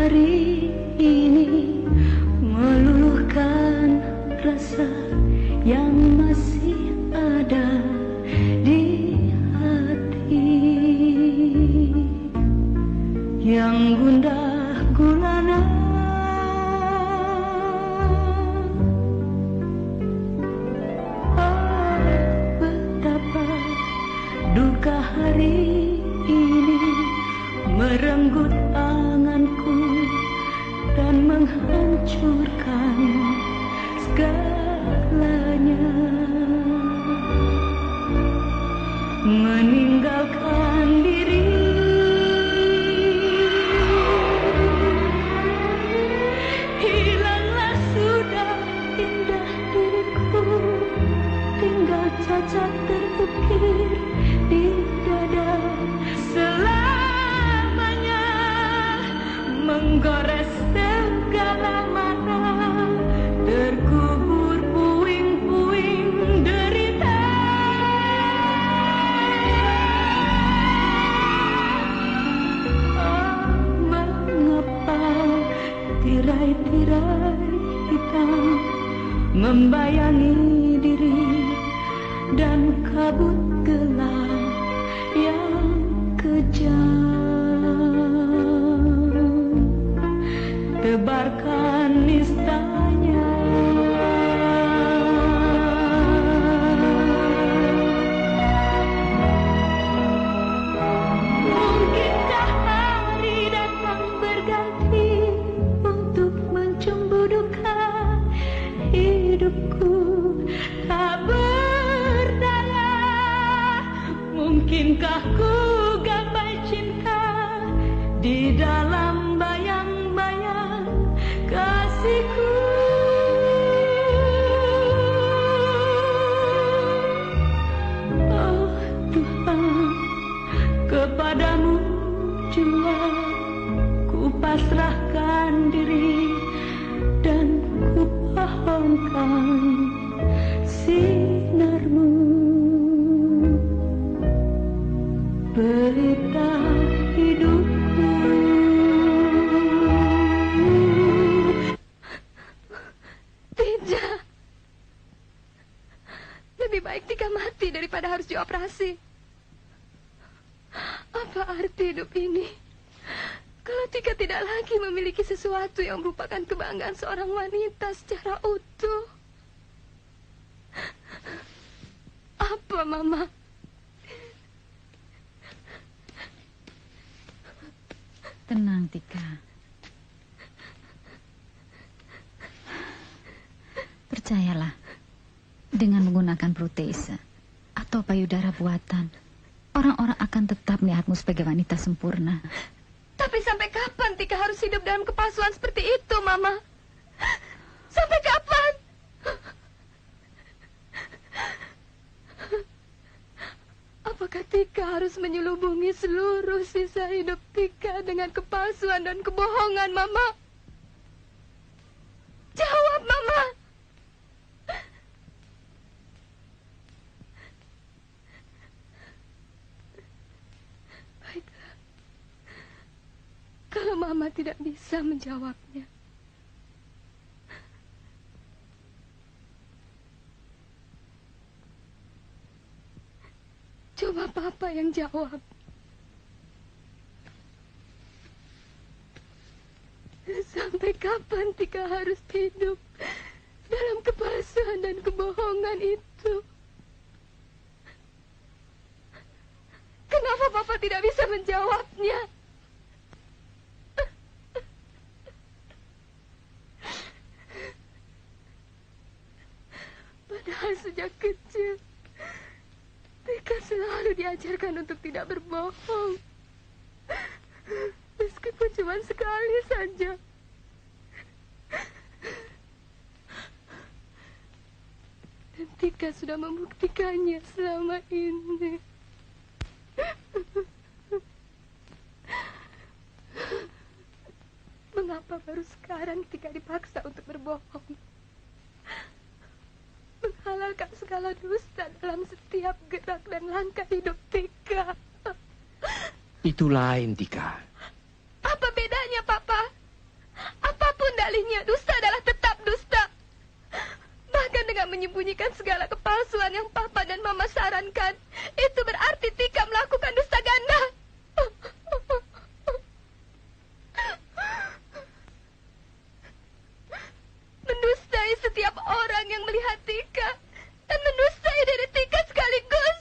hari ini meluluhkan rasa yang masih ada di hati, yang gundah gulana. Betapa duka hari ini merenggut anganku dan menghancurkan segalanya, meninggalkan diri. Hilanglah sudah indah diriku, tinggal cacat terukir di dada, selamanya menggores segala mana, terkubur puing-puing derita. Mengapa tirai-tirai hitam membayangi diri dan kabut gelap yang kejam tebarkan nistanya. Mungkinkah hari datang berganti untuk mencumbu duka hidupku tak berdaya? Mungkinkah ku gapai cinta di dalam bayang-bayang kasihku? Oh Tuhan, kepadamu jua ku pasrahkan diri dan ku pohonkan sinarmu. Berita hidupku. Tidak. Lebih baik Tika mati daripada harus dioperasi. Apa arti hidup ini kalau Tika tidak lagi memiliki sesuatu yang merupakan kebanggaan seorang wanita secara utuh? Apa, Mama? Tenang, Tika. Percayalah, dengan menggunakan protease atau payudara buatan, orang-orang akan tetap melihatmu sebagai wanita sempurna. Tapi sampai kapan Tika harus hidup dalam kepalsuan seperti itu, Mama? Sampai kapan? Apakah Tika harus menyelubungi seluruh sisa hidup Tika dengan kepalsuan dan kebohongan, Mama? Jawab, Mama. Baiklah. Kalau Mama tidak bisa menjawabnya, coba Papa yang jawab. Sampai kapan Tika harus hidup dalam kepalsuan dan kebohongan itu? Kenapa Papa tidak bisa menjawabnya? Padahal sejak kecil Tika selalu diajarkan untuk tidak berbohong. Meskipun cuma sekali saja. Dan Tika sudah membuktikannya selama ini. Mengapa baru sekarang Tika dipaksa untuk berbohong? Menghalalkan segala dusta dalam setiap gerak dan langkah hidup Tika. Itu lain, Tika. Apa bedanya, Papa? dirinya, dusta adalah tetap dusta. Bahkan dengan menyembunyikan segala kepalsuan yang Papa dan Mama sarankan, itu berarti Tika melakukan dusta ganda. Mendustai setiap orang yang melihat Tika, dan mendustai diri Tika sekaligus.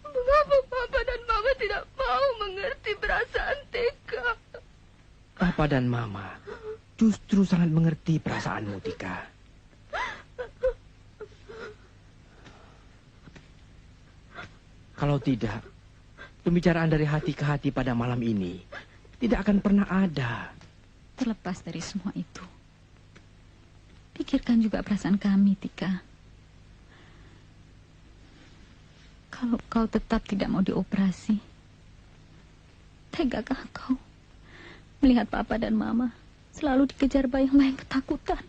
Mengapa Papa dan Mama tidak mau mengerti perasaan Tika? Papa dan Mama justru sangat mengerti perasaanmu, Tika. Kalau tidak, pembicaraan dari hati ke hati pada malam ini tidak akan pernah ada. Terlepas dari semua itu, pikirkan juga perasaan kami, Tika. Kalau kau tetap tidak mau dioperasi, tegakah kau melihat Papa dan Mama selalu dikejar bayang-bayang ketakutan?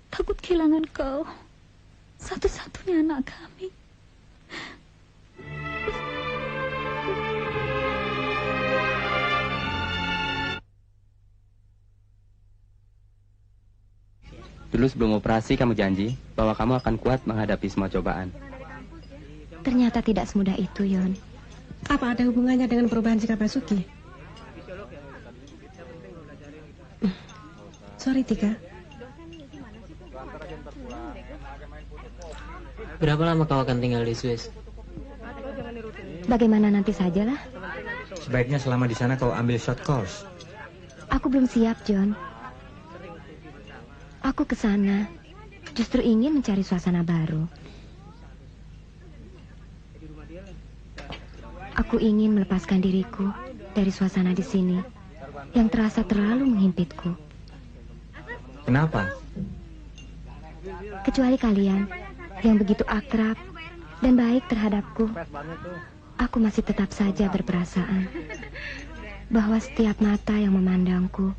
Takut kehilangan kau, satu-satunya anak kami. Dulu sebelum operasi kamu janji bahwa kamu akan kuat menghadapi semua cobaan. Ternyata tidak semudah itu, Yon. Apa ada hubungannya dengan perubahan sikap Basuki? Sorry, Tika. Berapa lama kau akan tinggal di Swiss? Bagaimana nanti sajalah. Sebaiknya selama di sana kau ambil short course. Aku belum siap, John. Aku ke sana justru ingin mencari suasana baru. Aku ingin melepaskan diriku dari suasana di sini yang terasa terlalu menghimpitku. Kenapa? Kecuali kalian yang begitu akrab dan baik terhadapku, aku masih tetap saja berperasaan bahwa setiap mata yang memandangku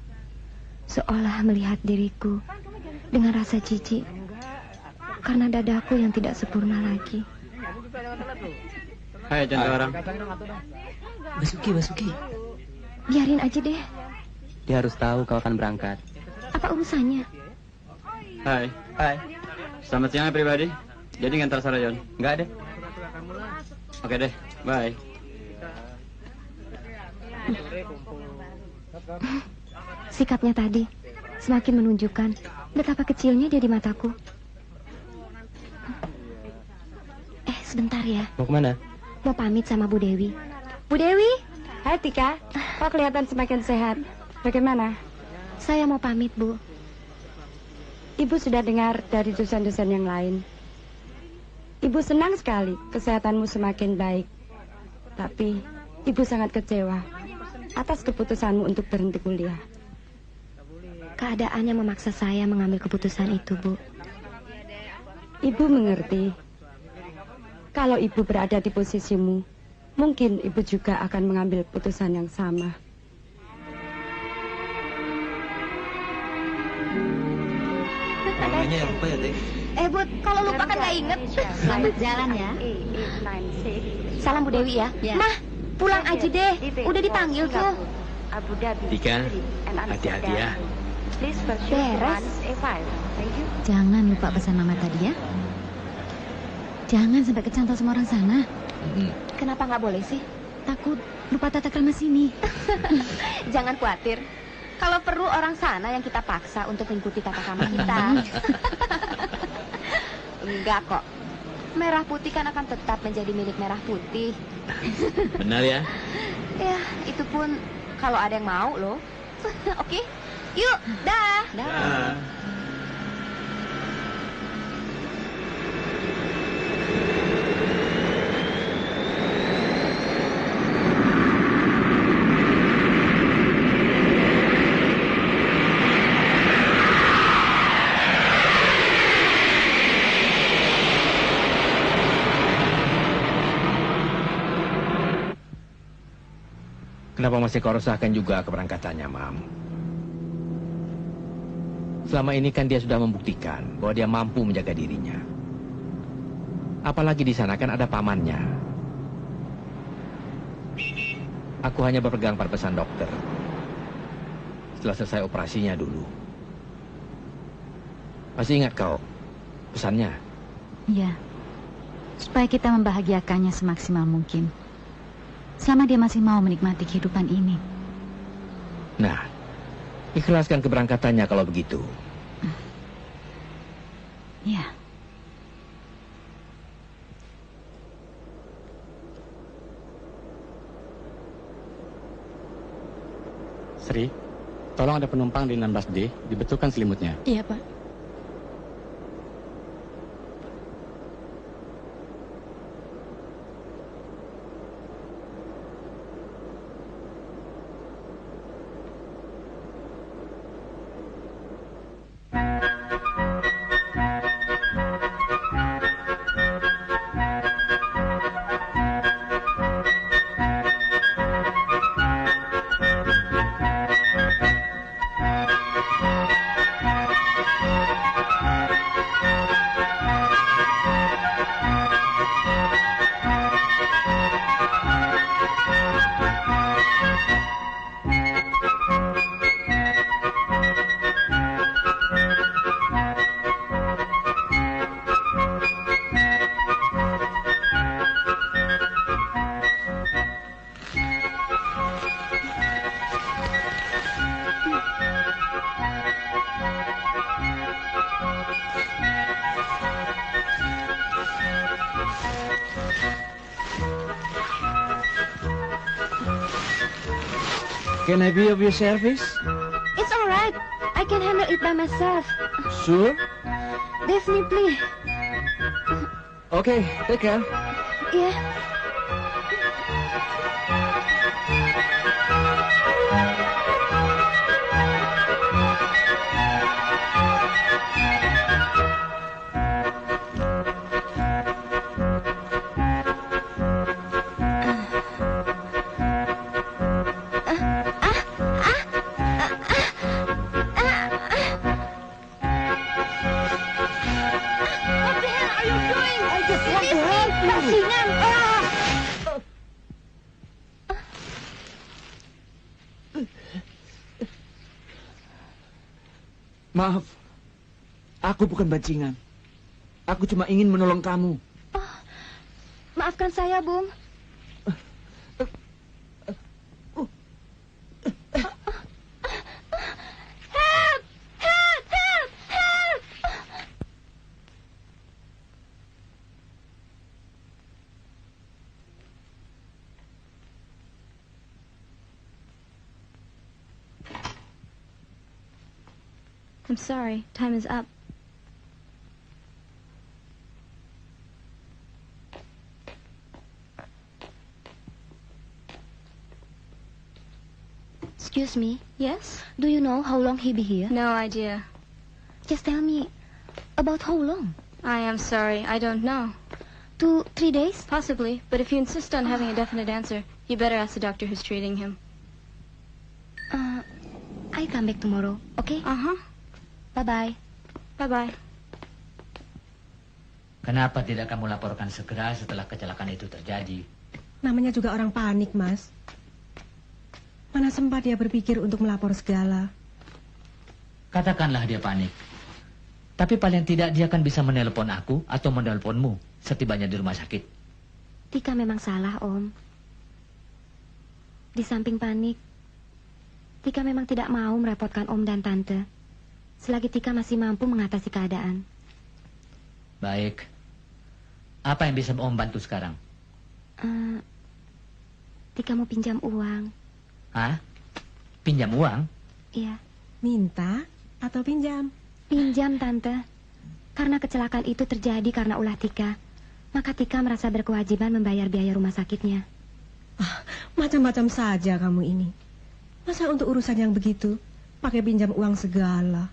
seolah melihat diriku dengan rasa jijik karena dadaku yang tidak sempurna lagi. Hai, jangan orang. Basuki. Biarin aja deh. Dia harus tahu kau akan berangkat. Apa urusannya? Hai. Selamat siang pribadi. Jadi ngantar Sarah John? Enggak deh. Oke deh, bye. Sikapnya tadi semakin menunjukkan betapa kecilnya dia di mataku. Sebentar ya. Mau kemana? Mau pamit sama Bu Dewi. Bu Dewi? Hai Tika, kau kelihatan semakin sehat. Bagaimana? Saya mau pamit, Bu. Ibu sudah dengar dari dosen-dosen yang lain. Ibu senang sekali kesehatanmu semakin baik. Tapi Ibu sangat kecewa atas keputusanmu untuk berhenti kuliah. Keadaannya memaksa saya mengambil keputusan itu, Bu. Ibu mengerti. Kalau Ibu berada di posisimu, mungkin Ibu juga akan mengambil putusan yang sama. Namanya yang lupa ya, Teh? Bu, kalau lupa kan gak inget. Selamat jalan ya. Salam Bu Dewi ya. Nah, pulang aja deh. Udah dipanggil tuh. Tika, hati-hati ya. Beres. Jangan lupa pesan Mama tadi ya. Jangan sampai kecantol sama orang sana. Kenapa nggak boleh sih? Takut lupa tata krama sini. Jangan khawatir. Kalau perlu orang sana yang kita paksa untuk mengikuti tata krama kita. Enggak kok. Merah putih kan akan tetap menjadi milik merah putih. Benar ya? Ya, itu pun kalau ada yang mau loh. Oke, yuk, dah. Kenapa masih kau resahkan juga keberangkatannya, Mam? Selama ini kan dia sudah membuktikan bahwa dia mampu menjaga dirinya. Apalagi di sana kan ada pamannya. Aku hanya berpegang pada pesan dokter. Setelah selesai operasinya dulu. Masih ingat kau pesannya? Ya, supaya kita membahagiakannya semaksimal mungkin. Selama dia masih mau menikmati kehidupan ini. Nah, ikhlaskan keberangkatannya kalau begitu. Ya. Sri, tolong ada penumpang di 16D, dibetulkan selimutnya. Iya, Pak. Can I be of your service? It's all right. I can handle it by myself. Sure? Definitely. Okay, take care. Yeah. Maaf, aku bukan bajingan. Aku cuma ingin menolong kamu. Oh, maafkan saya, Bung. Help! Help! Help! Help! I'm sorry, time is up. Excuse me. Yes? Do you know how long he be here? No idea. Just tell me. About how long? I am sorry, I don't know. 2-3 days? Possibly, but if you insist on having a definite answer, you better ask the doctor who's treating him. I come back tomorrow, okay? Uh-huh. Bye-bye. Bye-bye. Kenapa tidak kamu laporkan segera setelah kecelakaan itu terjadi? Namanya juga orang panik, Mas. Mana sempat dia berpikir untuk melapor segala. Katakanlah dia panik. Tapi paling tidak dia akan bisa menelpon aku atau menelponmu setibanya di rumah sakit. Tika memang salah, Om. Di samping panik, Tika memang tidak mau merepotkan Om dan Tante. Selagi Tika masih mampu mengatasi keadaan. Baik. Apa yang bisa Om bantu sekarang? Tika mau pinjam uang. Hah? Pinjam uang? Iya. Minta atau pinjam? Pinjam, Tante. Karena kecelakaan itu terjadi karena ulah Tika. Maka Tika merasa berkewajiban membayar biaya rumah sakitnya. Macam-macam saja kamu ini. Masa untuk urusan yang begitu pakai pinjam uang segala?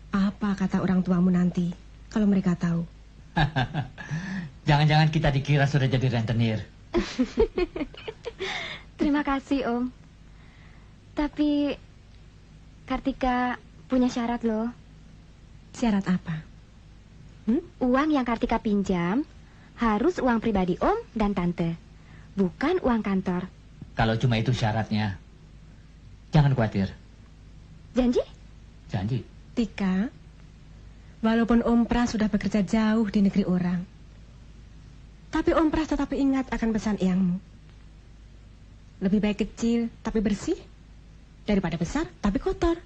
Apa kata orang tuamu nanti kalau mereka tahu? Jangan-jangan kita dikira sudah jadi rentenir. Terima kasih, Om. Tapi Kartika punya syarat loh. Syarat apa? Uang yang Kartika pinjam harus uang pribadi Om dan Tante, bukan uang kantor. Kalau cuma itu syaratnya, jangan khawatir. Janji? Janji. Tika, walaupun Om Pras sudah bekerja jauh di negeri orang, tapi Om Pras tetap ingat akan pesan eyangmu. Lebih baik kecil tapi bersih daripada besar tapi kotor.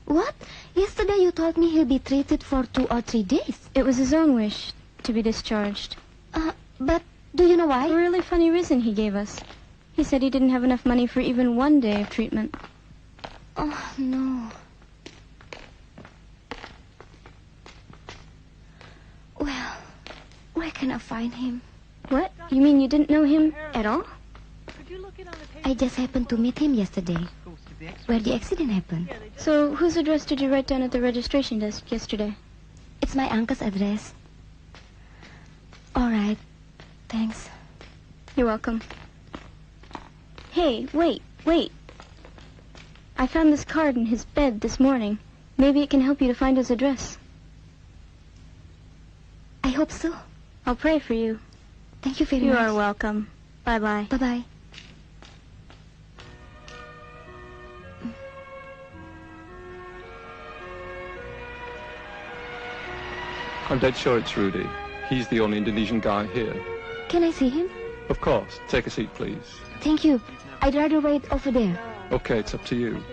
What? Yesterday you told me he'll be treated for 2 or 3 days. It was his own wish to be discharged. But do you know why? A really funny reason he gave us. He said he didn't have enough money for even 1 day of treatment. Oh, no. Well, where can I find him? What? You mean you didn't know him at all? I just happened to meet him yesterday, where the accident happened. So, whose address did you write down at the registration desk yesterday? It's my uncle's address. All right. Thanks. You're welcome. Hey, wait. I found this card in his bed this morning. Maybe it can help you to find his address. I hope so. I'll pray for you. Thank you very much. You are welcome. Bye-bye. Bye-bye. I'm dead sure it's Rudy. He's the only Indonesian guy here. Can I see him? Of course. Take a seat, please. Thank you. I'd rather wait over there. Okay, it's up to you.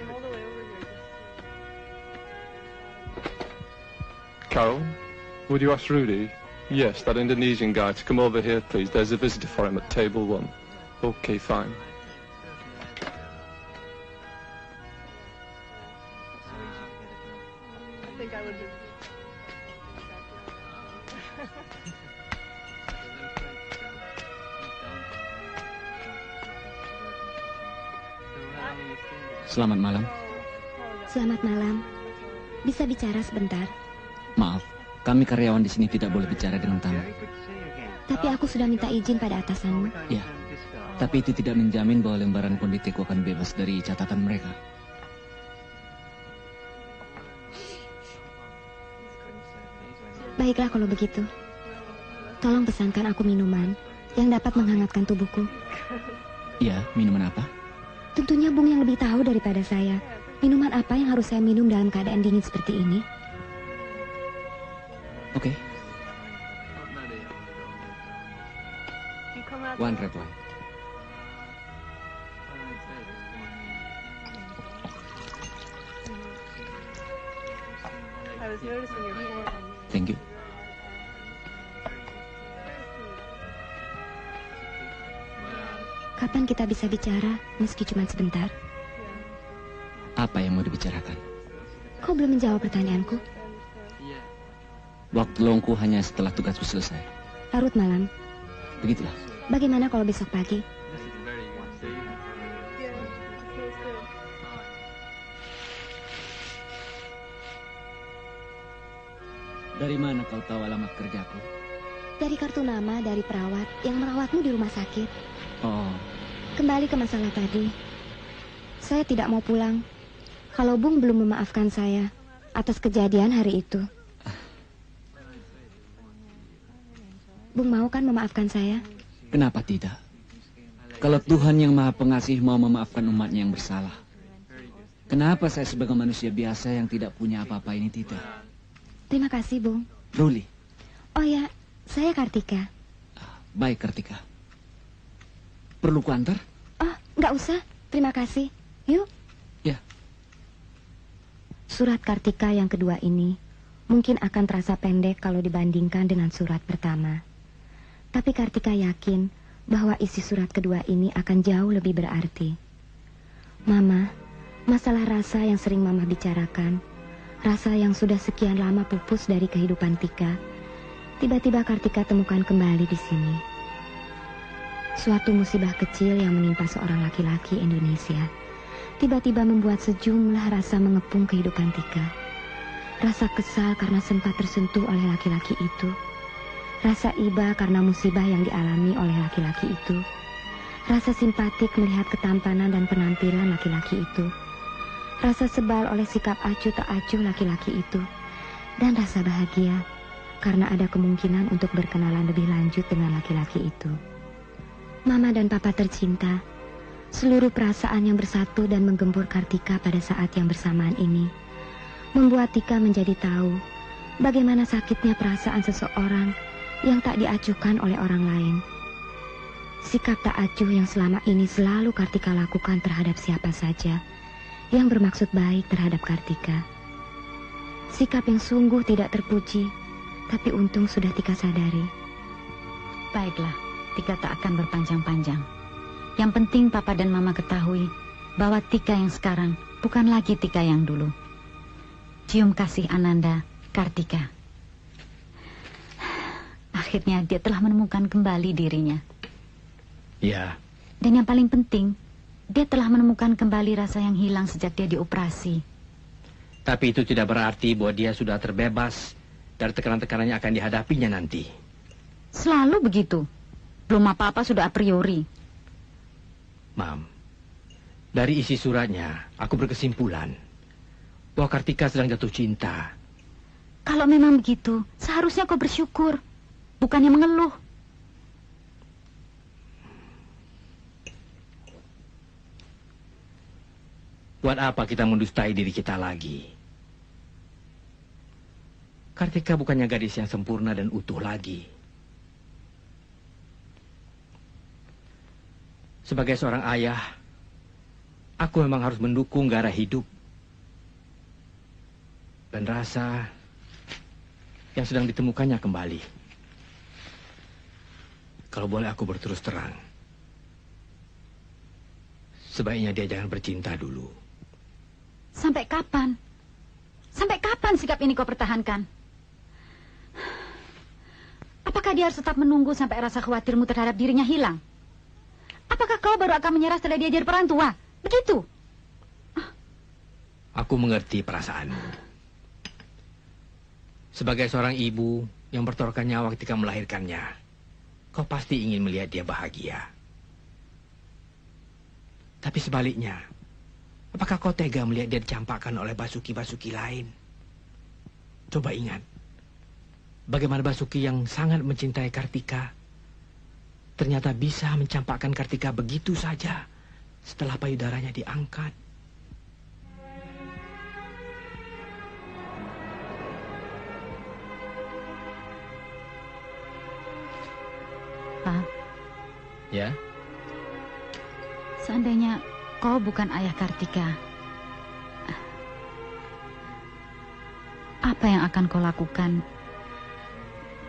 Carol, would you ask Rudy? Yes, that Indonesian guy to come over here, please. There's a visitor for him at table 1. Okay, fine. Selamat malam. Selamat malam. Bisa bicara sebentar? Maaf, kami karyawan di sini tidak boleh bicara dengan tamu. Tapi aku sudah minta izin pada atasanmu. Ya, tapi itu tidak menjamin bahwa lembaran konditiku akan bebas dari catatan mereka. Baiklah kalau begitu. Tolong pesankan aku minuman yang dapat menghangatkan tubuhku. Iya, minuman apa? Tentunya Bung yang lebih tahu daripada saya. Minuman apa yang harus saya minum dalam keadaan dingin seperti ini? Oke. One red wine. Thank you. Kapan kita bisa bicara, meski cuma sebentar? Apa yang mau dibicarakan? Kau belum menjawab pertanyaanku. Waktu luangku hanya setelah tugasku selesai. Larut malam. Begitulah. Bagaimana kalau besok pagi? Dari mana kau tahu alamat kerjaku? Dari kartu nama dari perawat yang merawatmu di rumah sakit. Oh. Kembali ke masalah tadi. Saya tidak mau pulang kalau Bung belum memaafkan saya atas kejadian hari itu. Bung mau kan memaafkan saya? Kenapa tidak? Kalau Tuhan yang Maha Pengasih mau memaafkan umatnya yang bersalah, kenapa saya sebagai manusia biasa yang tidak punya apa-apa ini tidak? Terima kasih, Bung. Ruli. Oh ya, saya Kartika. Baik, Kartika. Perlu kuantar? Oh, nggak usah. Terima kasih. Yuk. Ya. Surat Kartika yang kedua ini mungkin akan terasa pendek kalau dibandingkan dengan surat pertama. Tapi Kartika yakin bahwa isi surat kedua ini akan jauh lebih berarti. Mama, masalah rasa yang sering Mama bicarakan, rasa yang sudah sekian lama pupus dari kehidupan Tika, tiba-tiba Kartika temukan kembali di sini. Suatu musibah kecil yang menimpa seorang laki-laki Indonesia tiba-tiba membuat sejumlah rasa mengepung kehidupan Tika. Rasa kesal karena sempat tersentuh oleh laki-laki itu. Rasa iba karena musibah yang dialami oleh laki-laki itu. Rasa simpatik melihat ketampanan dan penampilan laki-laki itu. rasa sebal oleh sikap acuh tak acuh laki-laki itu, dan rasa bahagia karena ada kemungkinan untuk berkenalan lebih lanjut dengan laki-laki itu. Mama dan Papa tercinta, seluruh perasaan yang bersatu dan menggempur Kartika pada saat yang bersamaan ini membuat Tika menjadi tahu bagaimana sakitnya perasaan seseorang yang tak diacuhkan oleh orang lain. Sikap tak acuh yang selama ini selalu Kartika lakukan terhadap siapa saja yang bermaksud baik terhadap Kartika. Sikap yang sungguh tidak terpuji, tapi untung sudah Tika sadari. Baiklah, Tika tak akan berpanjang-panjang. Yang penting Papa dan Mama ketahui bahwa Tika yang sekarang bukan lagi Tika yang dulu. Cium kasih Ananda, Kartika. Akhirnya dia telah menemukan kembali dirinya. Ya. Dan yang paling penting, dia telah menemukan kembali rasa yang hilang sejak dia dioperasi. Tapi itu tidak berarti bahwa dia sudah terbebas dari tekanan-tekanan yang akan dihadapinya nanti. Selalu begitu. Belum apa-apa sudah a priori. Mam, dari isi suratnya, aku berkesimpulan bahwa Kartika sedang jatuh cinta. Kalau memang begitu, seharusnya kau bersyukur, bukannya mengeluh. Buat apa kita mendustai diri kita lagi? Kartika bukannya gadis yang sempurna dan utuh lagi. Sebagai seorang ayah, aku memang harus mendukung gairah hidup dan rasa yang sedang ditemukannya kembali. Kalau boleh aku berterus terang, sebaiknya dia jangan bercinta dulu. Sampai kapan? Sampai kapan sikap ini kau pertahankan? Apakah dia harus tetap menunggu sampai rasa khawatirmu terhadap dirinya hilang? Apakah kau baru akan menyerah setelah dia jadi orang tua? Begitu? Aku mengerti perasaanmu. Sebagai seorang ibu yang bertaruhkan nyawa ketika melahirkannya, kau pasti ingin melihat dia bahagia. Tapi sebaliknya, apakah kau tega melihat dia dicampakkan oleh Basuki-Basuki lain? Coba ingat, bagaimana Basuki yang sangat mencintai Kartika ternyata bisa mencampakkan Kartika begitu saja setelah payudaranya diangkat. Pak. Ya? Seandainya kau bukan ayah Kartika, apa yang akan kau lakukan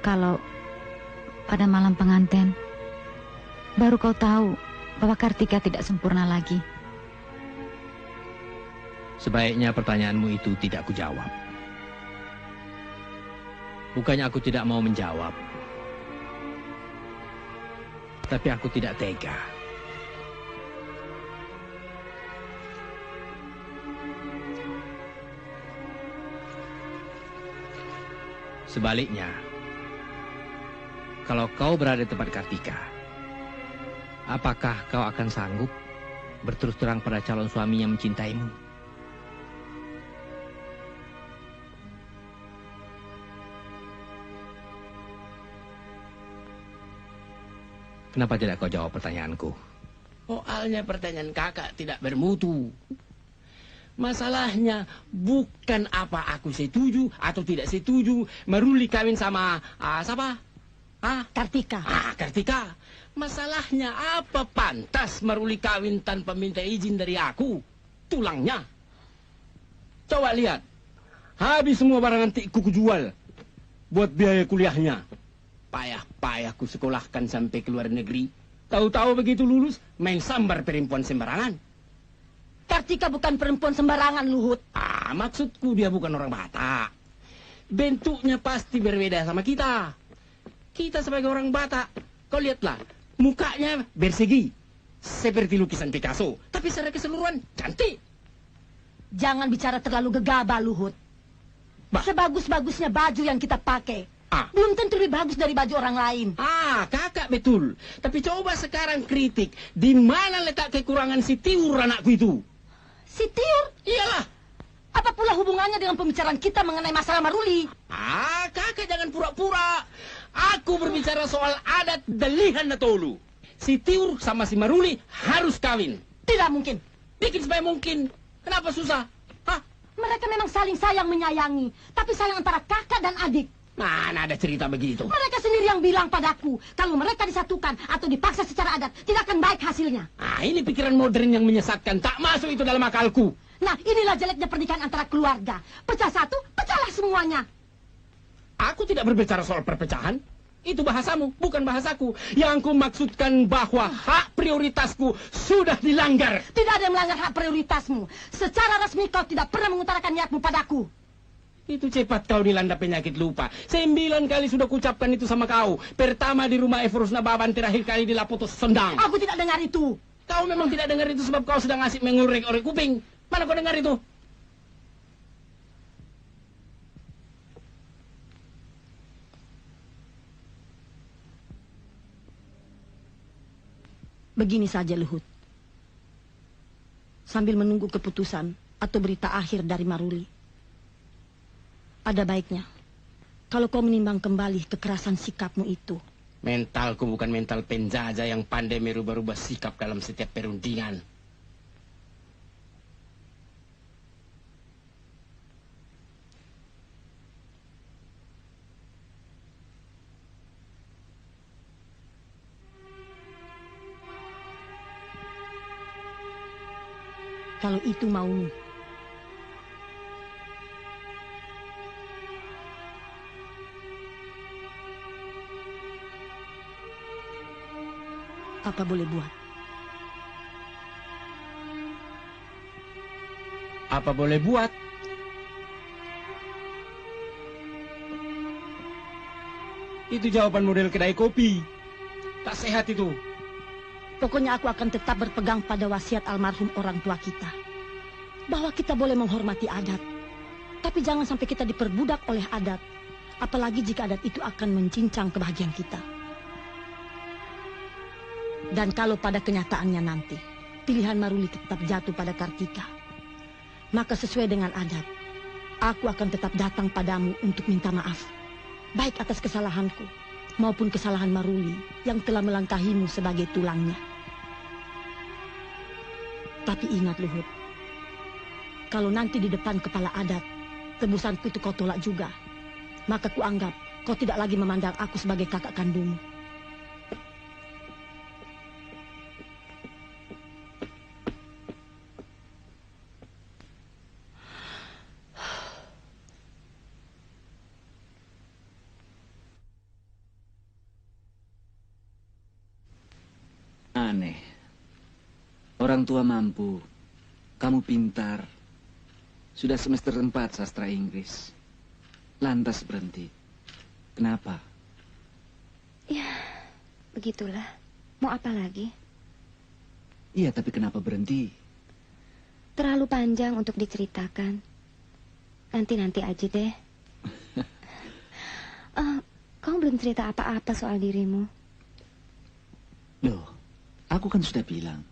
kalau pada malam pengantin baru kau tahu bahwa Kartika tidak sempurna lagi? Sebaiknya pertanyaanmu itu tidak kujawab. Bukannya aku tidak mau menjawab, tapi aku tidak tega. Sebaliknya, kalau kau berada di tempat Kartika, apakah kau akan sanggup berterus terang pada calon suami yang mencintaimu? Kenapa tidak kau jawab pertanyaanku? Soalnya pertanyaan kakak tidak bermutu. Masalahnya bukan apa aku setuju atau tidak setuju Maruli kawin sama siapa? Kartika. Kartika. Masalahnya apa pantas Maruli kawin tanpa minta izin dari aku? Tulangnya. Coba lihat. Habis semua barang antikku kujual buat biaya kuliahnya. Payah-payah ku sekolahkan sampai ke luar negeri. Tahu-tahu begitu lulus main sambar perempuan sembarangan. Kartika bukan perempuan sembarangan, Luhut. Maksudku dia bukan orang Batak. Bentuknya pasti berbeda sama kita. Kita sebagai orang Batak, kau lihatlah, mukanya bersegi. Seperti lukisan Picasso. Tapi secara keseluruhan, cantik. Jangan bicara terlalu gegabah, Luhut. Sebagus-bagusnya baju yang kita pakai, belum tentu lebih bagus dari baju orang lain. Kakak betul. Tapi coba sekarang kritik. Di mana letak kekurangan si Tiur anakku itu? Si Tiur? Iyalah. Apa pula hubungannya dengan pembicaraan kita mengenai masalah Maruli? Kakak jangan pura-pura. Aku berbicara soal adat Dalihan Natolu. Si Tiur sama si Maruli harus kawin. Tidak mungkin. Bikin supaya mungkin. Kenapa susah? Hah? Mereka memang saling sayang menyayangi. Tapi sayang antara kakak dan adik. Mana ada cerita begitu? Mereka sendiri yang bilang padaku, kalau mereka disatukan atau dipaksa secara adat, tidak akan baik hasilnya. Ini pikiran modern yang menyesatkan. Tak masuk itu dalam akalku. Nah, inilah jeleknya pernikahan antara keluarga. Pecah satu, pecahlah semuanya. Aku tidak berbicara soal perpecahan. Itu bahasamu, bukan bahasaku. Yang aku maksudkan bahwa hak prioritasku sudah dilanggar. Tidak ada yang melanggar hak prioritasmu. Secara resmi kau tidak pernah mengutarakan niatmu padaku. Itu cepat kau dilanda penyakit lupa. 9 kali sudah kucapkan itu sama kau. Pertama di rumah Evorusna Baban, terakhir kali di Lapoto Sendang. Aku tidak dengar itu. Kau memang tidak dengar itu sebab kau sedang asik mengorek-orek kuping. Mana kau dengar itu? Begini saja, Luhut. Sambil menunggu keputusan atau berita akhir dari Maruli, ada baiknya kalau kau menimbang kembali kekerasan sikapmu itu. Mentalku bukan mental penjajah yang pandai merubah-rubah sikap dalam setiap perundingan. Kalau itu maumu. Apa boleh buat? Apa boleh buat? Itu jawaban model kedai kopi. Tak sehat itu. Pokoknya aku akan tetap berpegang pada wasiat almarhum orang tua kita. Bahwa kita boleh menghormati adat. Tapi jangan sampai kita diperbudak oleh adat. Apalagi jika adat itu akan mencincang kebahagiaan kita. Dan kalau pada kenyataannya nanti, pilihan Maruli tetap jatuh pada Kartika, maka sesuai dengan adat, aku akan tetap datang padamu untuk minta maaf. Baik atas kesalahanku, maupun kesalahan Maruli yang telah melangkahimu sebagai tulangnya. Tapi ingat, Luhut, kalau nanti di depan kepala adat, tebusanku itu kau tolak juga, maka kuanggap kau tidak lagi memandang aku sebagai kakak kandungmu. Aneh. Orang tua mampu, kamu pintar, sudah semester 4 sastra Inggris, lantas berhenti. Kenapa? Ya, begitulah. Mau apa lagi? Iya, tapi kenapa berhenti? Terlalu panjang untuk diceritakan. Nanti aja deh. Kamu belum cerita apa-apa soal dirimu. Loh, aku kan sudah bilang,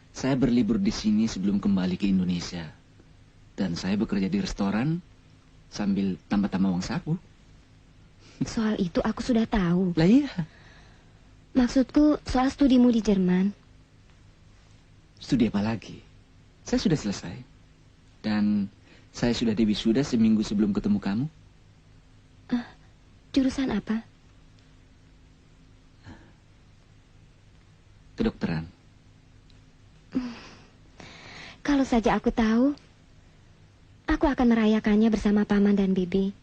saya berlibur di sini sebelum kembali ke Indonesia. Dan saya bekerja di restoran sambil tambah-tambah uang saku. Soal itu aku sudah tahu. Lah iya. Maksudku soal studimu di Jerman. Studi apa lagi? Saya sudah selesai. Dan saya sudah diwisuda seminggu sebelum ketemu kamu. Jurusan apa? Kedokteran. Kalau saja aku tahu, aku akan merayakannya bersama Paman dan Bibi.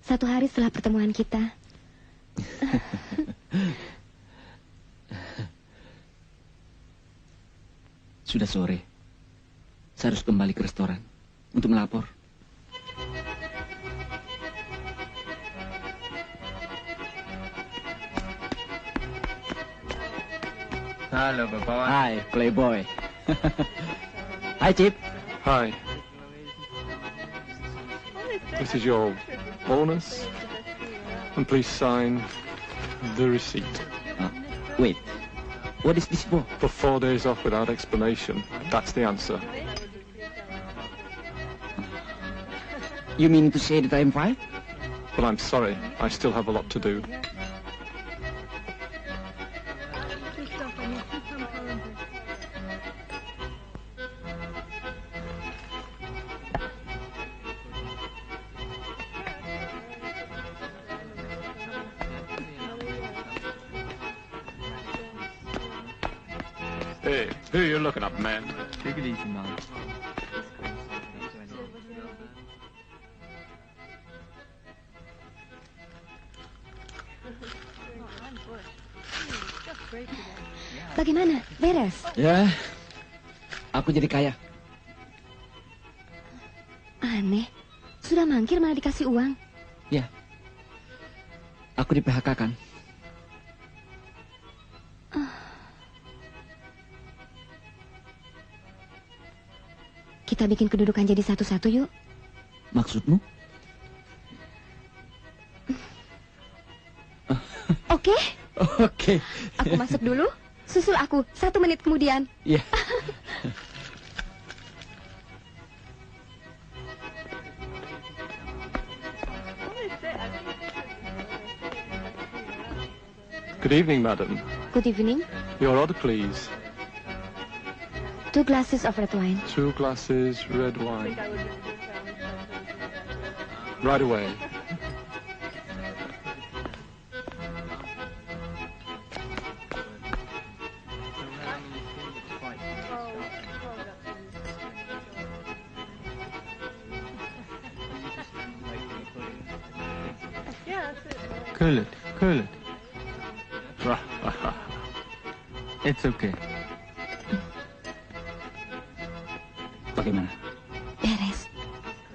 Satu hari setelah pertemuan kita. Sudah sore. Saya harus kembali ke restoran untuk melapor. Halo, Bapak. Hai, Playboy. Hai, Chip. Hi. This is your bonus. And please sign the receipt. Wait. What is this for? For 4 days off without explanation. That's the answer. You mean to say that I'm fired? But I'm sorry, I still have a lot to do. Hey, who are you looking up, man? Take it easy, man. Bagaimana? Beres? Ya, aku jadi kaya. Aneh. Sudah mangkir malah dikasih uang. Ya, aku di PHK kan. Kita bikin kedudukan jadi satu-satu yuk. Maksudmu? Oke? Oke. Aku masuk dulu. Susul aku 1 menit kemudian. Iya. Good evening, madam. Good evening. Your order, please. 2 glasses of red wine. 2 glasses red wine. Right away. Cool it, cool it. It's okay. Bagaimana? Beres.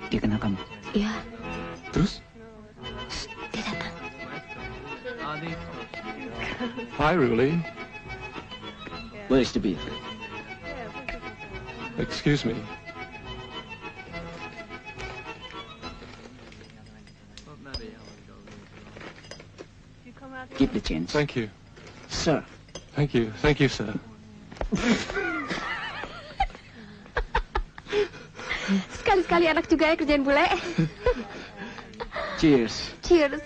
Dia kenal kamu? Ya. Terus? Dia datang. Hi, Ruli. Where is the beer? Excuse me. Keep the change. Thank you. Sir. Thank you. Thank you, sir. Sekali-sekali anak juga ya kerjain bule. Cheers. Cheers.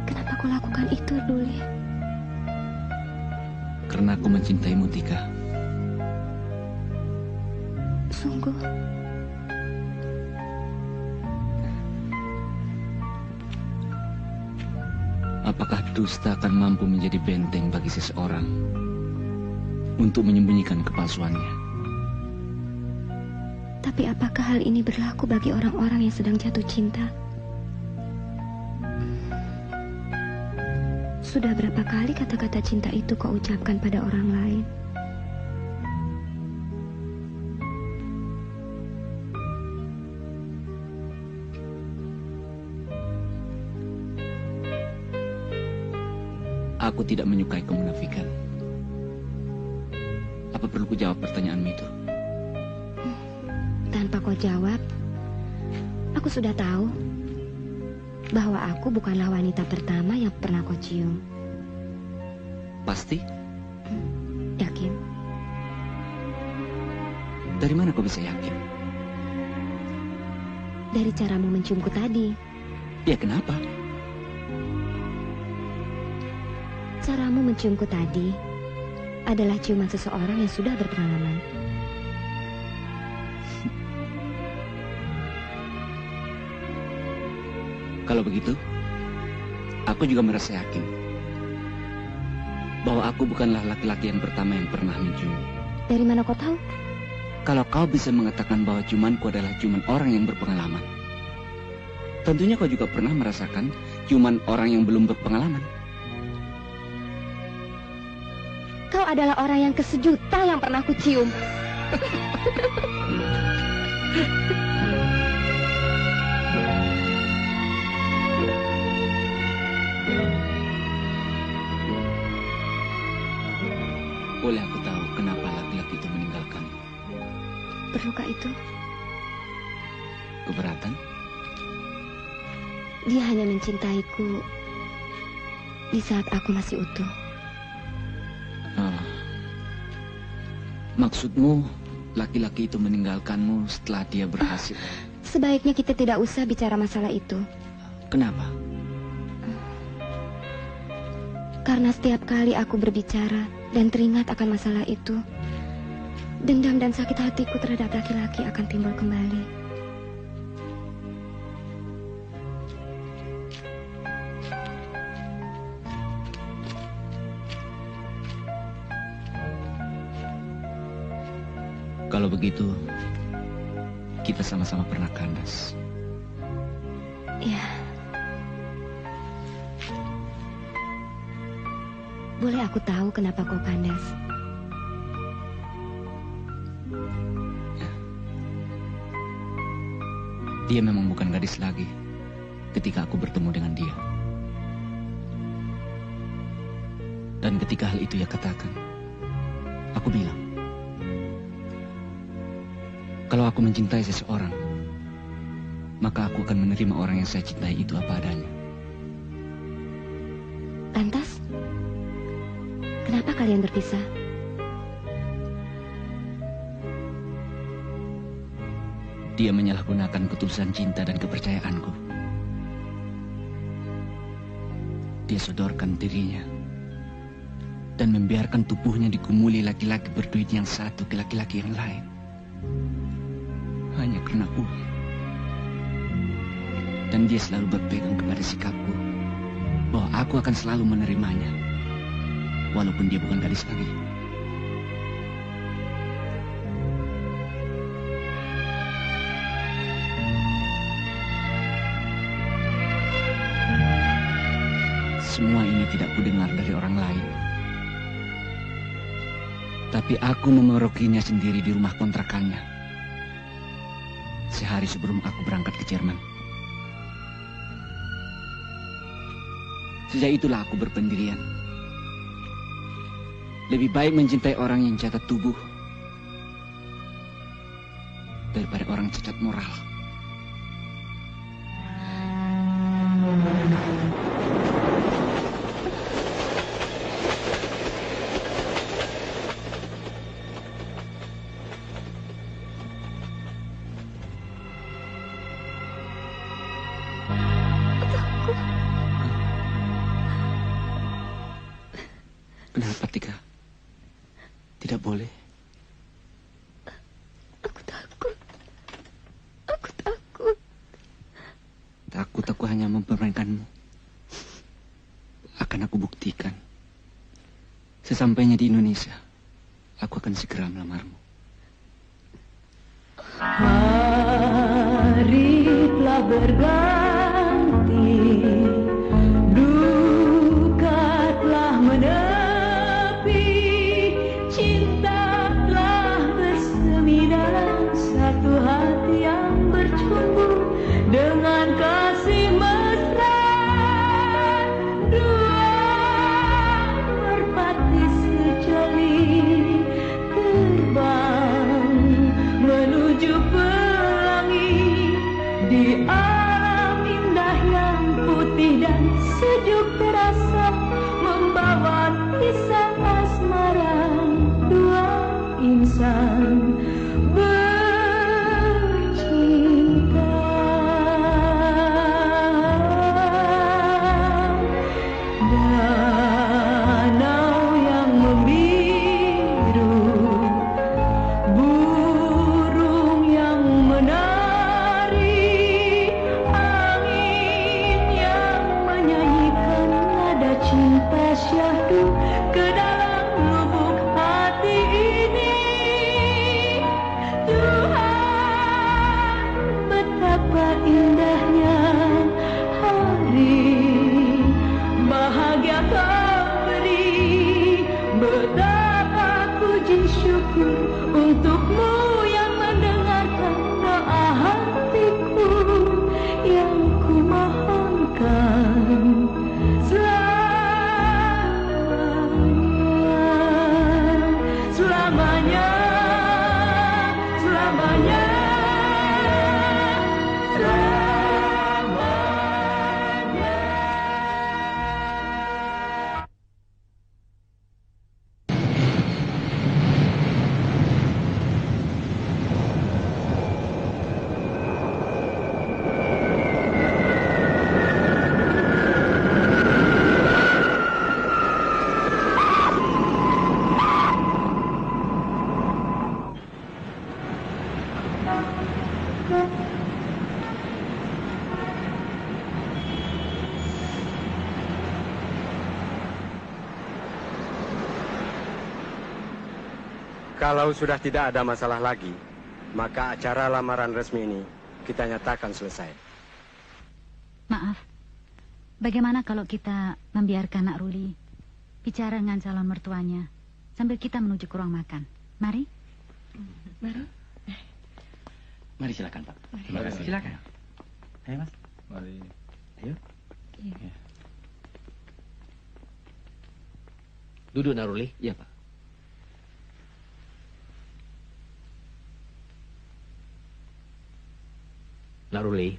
Kenapa kau lakukan itu, Ruli? Karena aku mencintaimu, Tika. Sungguh. Apakah dusta akan mampu menjadi benteng bagi seseorang untuk menyembunyikan kepalsuannya? Tapi apakah hal ini berlaku bagi orang-orang yang sedang jatuh cinta? Sudah berapa kali kata-kata cinta itu kau ucapkan pada orang lain? Aku tidak menyukai kemunafikan. Apa perlu ku jawab pertanyaanmu itu? Tanpa kau jawab, aku sudah tahu bahwa aku bukanlah wanita pertama yang pernah kau cium. Pasti? Yakin? Dari mana kau bisa yakin? Dari caramu menciumku tadi. Ya, kenapa? Caramu menciumku tadi adalah ciuman seseorang yang sudah berpengalaman. Kalau begitu, aku juga merasa yakin bahwa aku bukanlah laki-laki yang pertama yang pernah mencium. Dari mana kau tahu? kalau kau bisa mengatakan bahwa ciumanku adalah ciuman orang yang berpengalaman, tentunya kau juga pernah merasakan ciuman orang yang belum berpengalaman. Kau adalah orang yang kesejuta yang pernah kucium. Boleh aku tahu kenapa laki-laki itu meninggalkan? Perlukah itu? Keberatan? Dia hanya mencintaiku di saat aku masih utuh. Maksudmu, laki-laki itu meninggalkanmu setelah dia berhasil? Sebaiknya kita tidak usah bicara masalah itu. Kenapa? Karena setiap kali aku berbicara dan teringat akan masalah itu, dendam dan sakit hatiku terhadap laki-laki akan timbul kembali. Kalau begitu, kita sama-sama pernah kandas. Ya. Boleh aku tahu kenapa kau kandas? Dia memang bukan gadis lagi ketika aku bertemu dengan dia. Dan ketika hal itu ia katakan, aku bilang, kalau aku mencintai seseorang, maka aku akan menerima orang yang saya cintai itu apa adanya. Lantas, kenapa kalian berpisah? Dia menyalahgunakan ketulusan cinta dan kepercayaanku. Dia sodorkan dirinya dan membiarkan tubuhnya digumuli laki-laki berduit yang satu ke laki-laki yang lain. Hanya karena uang. Dan dia selalu berpegang kepada sikapku bahwa aku akan selalu menerimanya, walaupun dia bukan gadis lagi. Semua ini tidak kudengar dari orang lain. Tapi aku memerokinya sendiri di rumah kontrakannya sehari sebelum aku berangkat ke Jerman. Sejak itulah aku berpendirian. Lebih baik mencintai orang yang cacat tubuh daripada orang cacat moral. Kenapa, Tika? Tidak boleh. Aku takut. Aku takut. Takut aku hanya mempermainkanmu. Akan aku buktikan. Sesampainya di Indonesia, aku akan segera melamarmu. Hari telah berganti, duka telah menepi, cinta telah bersemi dalam satu hati yang bercumbu dengan kasih mesra. Dua merpati sejoli terbang menuju pelangi di alam indah yang putih dan sejuk terasa, membawa kisah asmara dua insan bercinta. Danau yang membiru, burung yang menari, angin yang menyanyikan nada cinta syahdu ke dalam lubuk hati ini. bersyukur untukmu yang mendengarkan doa hatiku yang ku mohonkan selamanya, selamanya, selamanya. Kalau sudah tidak ada masalah lagi, maka acara lamaran resmi ini kita nyatakan selesai. Maaf, bagaimana kalau kita membiarkan Nak Ruli bicara dengan calon mertuanya sambil kita menuju ke ruang makan? Mari. Mari. Mari silakan, Pak. Terima kasih. Silakan. Ayo, Mas. Mari. Ayo. Iya. Duduk, Nak Ruli. Iya, Pak. Nak Ruli,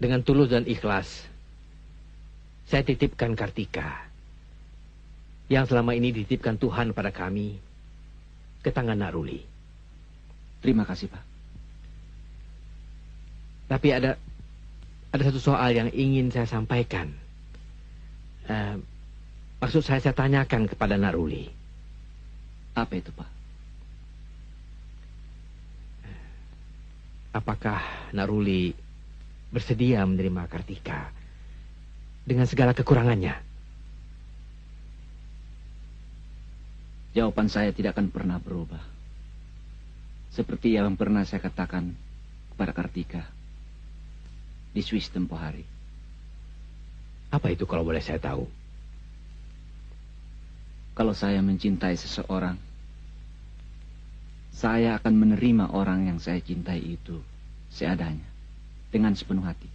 dengan tulus dan ikhlas, saya titipkan Kartika yang selama ini dititipkan Tuhan pada kami ke tangan Nak Ruli. Terima kasih, Pak. Tapi ada satu soal yang ingin saya sampaikan. Maksud saya tanyakan kepada Nak Ruli. Apa itu, Pak? Apakah Nak Ruli bersedia menerima Kartika dengan segala kekurangannya? Jawaban saya tidak akan pernah berubah. Seperti yang pernah saya katakan kepada Kartika di Swiss tempoh hari. Apa itu kalau boleh saya tahu? Kalau saya mencintai seseorang, saya akan menerima orang yang saya cintai itu seadanya, dengan sepenuh hati.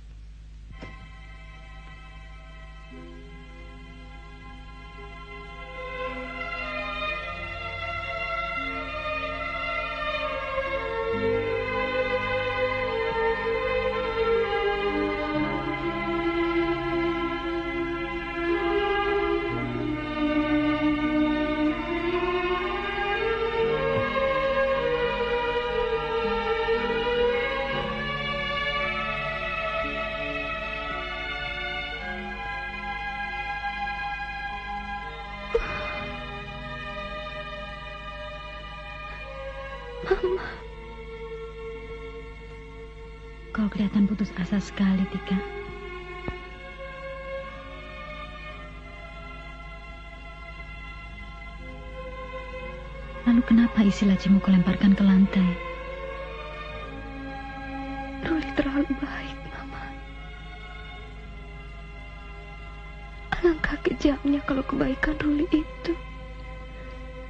Mama. Kau kelihatan putus asa sekali, Tika. Lalu kenapa isi lacimu kau lemparkan ke lantai? Ruli terlalu baik, Mama. Alangkah kejamnya kalau kebaikan Ruli itu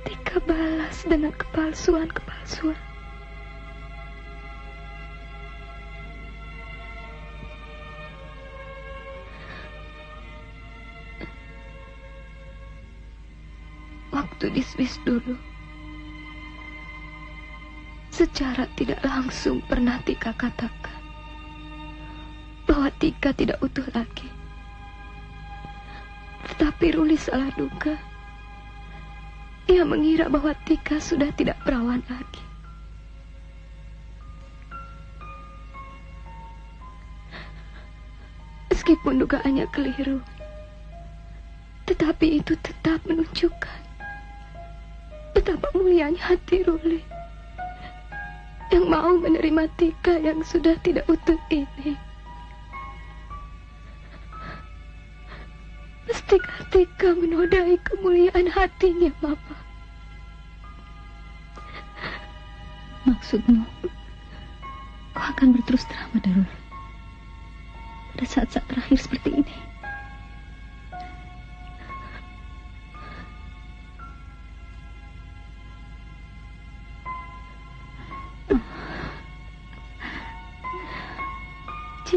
Tika balas dengan kepalsuan-kepalsuan. Waktu di Swiss dulu, secara tidak langsung pernah Tika katakan bahwa Tika tidak utuh lagi. Tetapi Ruli salah duga. Ia mengira bahwa Tika sudah tidak perawan lagi. Meskipun dugaannya keliru, tetapi itu tetap menunjukkan betapa mulianya hati Ruli yang mau menerima Tika yang sudah tidak utuh ini. Mestikah Tika menodai kemuliaan hatinya, Mama? Maksudmu, kau akan berterus terang pada Ruli pada saat-saat terakhir seperti ini?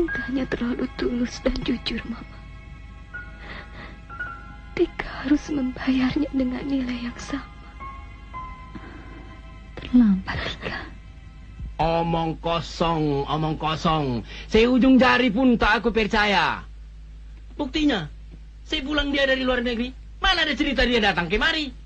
Cintanya terlalu tulus dan jujur, Mama. Tika harus membayarnya dengan nilai yang sama. Terlambat, Tika. Omong kosong, omong kosong. Seujung jari pun tak aku percaya. Buktinya, saya pulang dia dari luar negeri. Mana ada cerita dia datang kemari.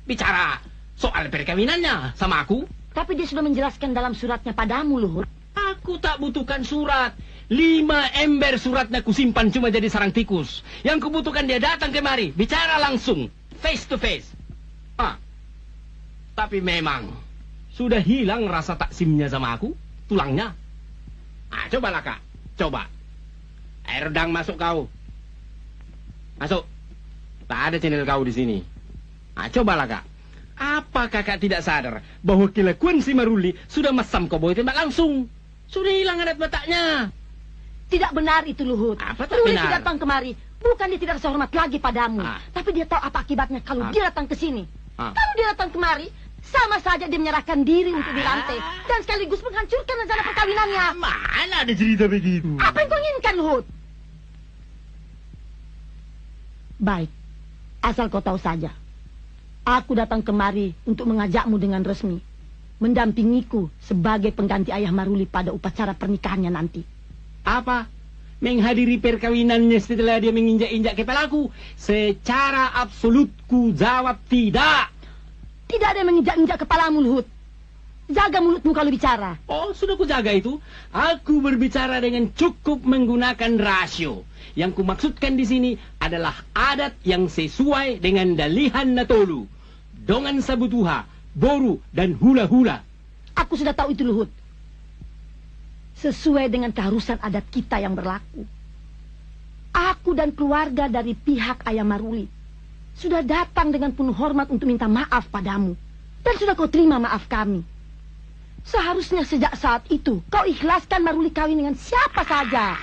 Bicara soal perkawinannya sama aku. Tapi dia sudah menjelaskan dalam suratnya padamu, Luhut. Aku tak butuhkan surat. 5 ember suratnya kusimpan cuma jadi sarang tikus. Yang kubutuhkan dia datang kemari. Bicara langsung. Face to face. Tapi memang sudah hilang rasa taksimnya sama aku. Tulangnya. Cobalah, Kak. Coba. Air redang masuk kau. Masuk. Tak ada channel kau di sini. Cobalah, Kak. Apa kakak tidak sadar bahwa kelakuan si Maruli sudah masam koboi tembak langsung? Sudah hilang adat bataknya. Tidak benar itu, Luhut. Apa tak Maruli benar? datang kemari. Bukan dia tidak rasa hormat lagi padamu. Tapi dia tahu apa akibatnya kalau dia datang ke sini. Kalau dia datang kemari, sama saja dia menyerahkan diri untuk dilantai. Dan sekaligus menghancurkan rencana perkawinannya. Mana ada cerita begitu? Apa yang kau inginkan, Luhut? Baik. Asal kau tahu saja. Aku datang kemari untuk mengajakmu dengan resmi. Mendampingiku sebagai pengganti ayah Maruli pada upacara pernikahannya nanti. Apa? Menghadiri perkawinannya setelah dia menginjak-injak kepalaku? Secara absolut ku jawab tidak. Tidak ada yang menginjak-injak kepalamu, Luhut. Jaga mulutmu kalau bicara. Oh, sudah ku jaga itu. Aku berbicara dengan cukup menggunakan rasio. Yang kumaksudkan di sini adalah adat yang sesuai dengan dalihan Natolu, dongan sabutuha, boru, dan hula-hula. Aku sudah tahu itu, Luhut. Sesuai dengan keharusan adat kita yang berlaku. Aku dan keluarga dari pihak ayah Maruli sudah datang dengan penuh hormat untuk minta maaf padamu. Dan sudah kau terima maaf kami. Seharusnya sejak saat itu kau ikhlaskan Maruli kawin dengan siapa saja.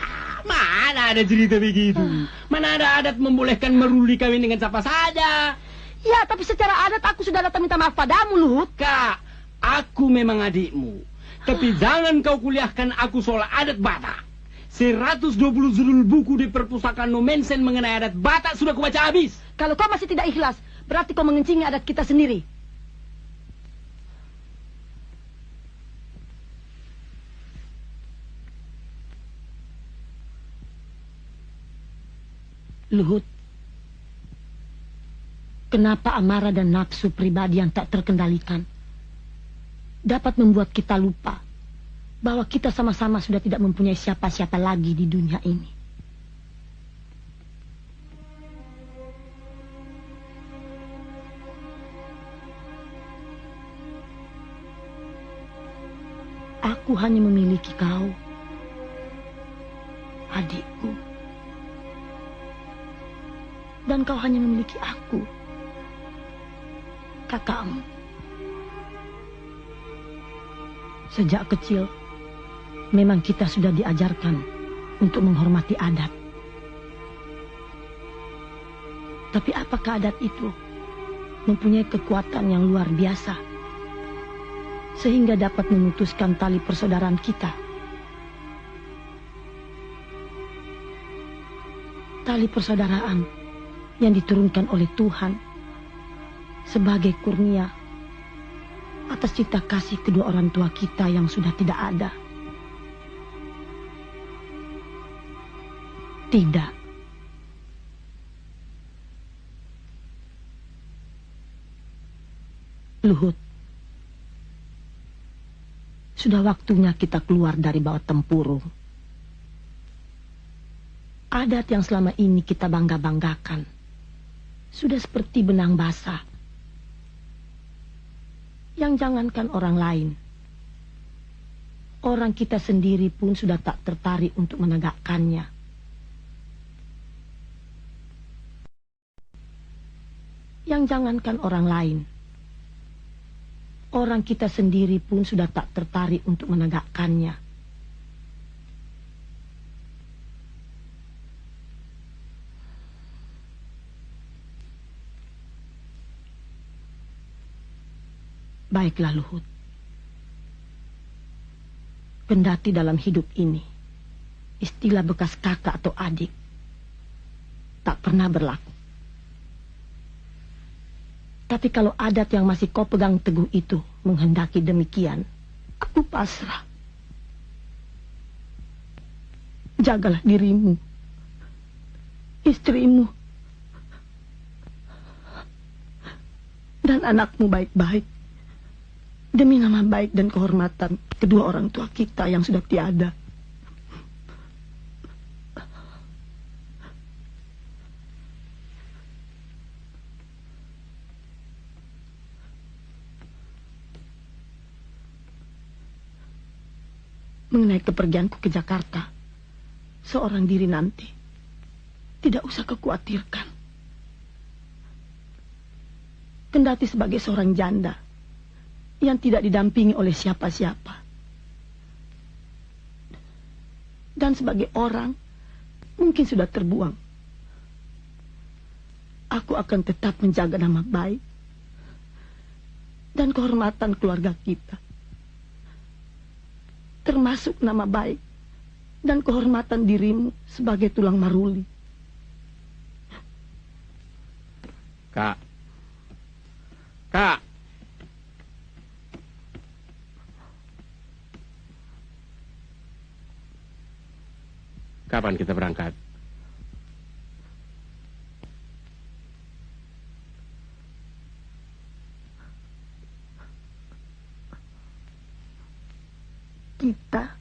Mana ada cerita begitu? Mana ada adat membolehkan Maruli kawin dengan siapa saja? Ya, tapi secara adat aku sudah datang minta maaf padamu, Luhut. Kak, aku memang adikmu. Tapi jangan kau kuliahkan aku soal adat Batak. 120 judul buku di perpustakaan Nomensen mengenai adat Batak sudah kubaca habis. Kalau kau masih tidak ikhlas, berarti kau mengencingi adat kita sendiri. Luhut, kenapa amarah dan nafsu pribadi yang tak terkendalikan dapat membuat kita lupa bahwa kita sama-sama sudah tidak mempunyai siapa-siapa lagi di dunia ini? Aku hanya memiliki kau, adikku. Dan kau hanya memiliki aku, kakakmu. Sejak kecil, memang kita sudah diajarkan untuk menghormati adat. Tapi apakah adat itu mempunyai kekuatan yang luar biasa sehingga dapat memutuskan tali persaudaraan kita? Tali persaudaraan yang diturunkan oleh Tuhan sebagai kurnia atas cita kasih kedua orang tua kita yang sudah tidak ada. Tidak. Luhut, sudah waktunya kita keluar dari bawah tempurung. Adat yang selama ini kita bangga-banggakan sudah seperti benang basah yang jangankan orang lain, orang kita sendiri pun sudah tak tertarik untuk menegakkannya. Yang jangankan orang lain, orang kita sendiri pun sudah tak tertarik untuk menegakkannya. Baiklah, Luhut. Kendati dalam hidup ini istilah bekas kakak atau adik tak pernah berlaku. Tapi kalau adat yang masih kau pegang teguh itu menghendaki demikian, aku pasrah. Jagalah dirimu, istrimu, dan anakmu baik-baik. Demi nama baik dan kehormatan kedua orang tua kita yang sudah tiada. Mengenai kepergianku ke Jakarta, seorang diri nanti, tidak usah kekhawatirkan. Kendati sebagai seorang janda yang tidak didampingi oleh siapa-siapa, dan sebagai orang mungkin sudah terbuang, aku akan tetap menjaga nama baik dan kehormatan keluarga kita, termasuk nama baik dan kehormatan dirimu sebagai tulang maruli. Kak. Kak. Kapan kita berangkat? Kita.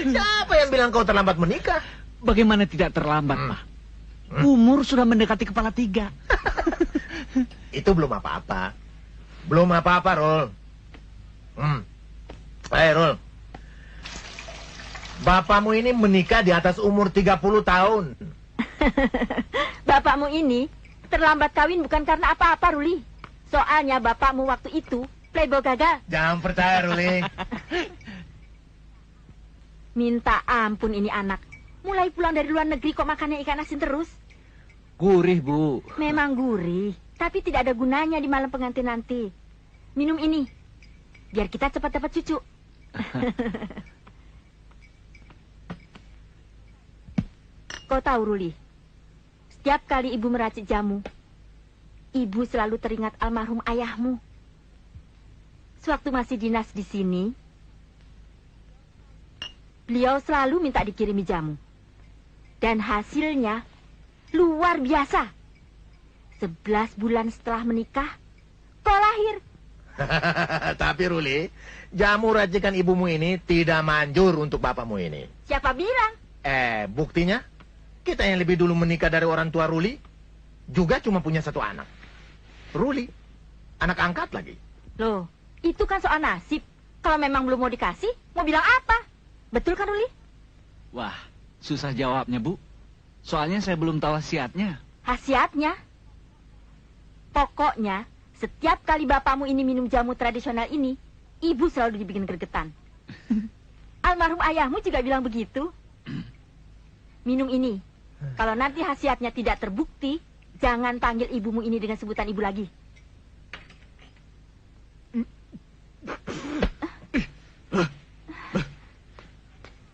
Siapa yang bilang kau terlambat menikah? Bagaimana tidak terlambat, Pak? Umur sudah mendekati kepala 3. Itu belum apa-apa. Belum apa-apa, Rul. Hai, Rul. Bapakmu ini menikah di atas umur 30 tahun. Bapakmu ini terlambat kawin bukan karena apa-apa, Ruli. Soalnya bapakmu waktu itu playboy gagal. Jangan percaya, Ruli. Minta ampun ini anak. Mulai pulang dari luar negeri kok makannya ikan asin terus. Gurih, Bu. Memang gurih, tapi tidak ada gunanya di malam pengantin nanti. Minum ini, biar kita cepat dapat cucu. Kau tahu, Ruli, setiap kali ibu meracik jamu, ibu selalu teringat almarhum ayahmu. Sewaktu masih dinas di sini, beliau selalu minta dikirimi jamu. Dan hasilnya luar biasa. 11 bulan setelah menikah, kau lahir. Tapi Ruli, jamu racikan ibumu ini tidak manjur untuk bapakmu ini. Siapa bilang? Buktinya, kita yang lebih dulu menikah dari orang tua Ruli, juga cuma punya satu anak. Ruli, anak angkat lagi. Loh, itu kan soal nasib. Kalau memang belum mau dikasih, mau bilang apa? Betul kan, Ruli? Wah, susah jawabnya, Bu. Soalnya saya belum tahu khasiatnya. Khasiatnya? Pokoknya, setiap kali bapakmu ini minum jamu tradisional ini, ibu selalu dibikin gregetan. Almarhum ayahmu juga bilang begitu. Minum ini. Kalau nanti khasiatnya tidak terbukti, jangan panggil ibumu ini dengan sebutan ibu lagi.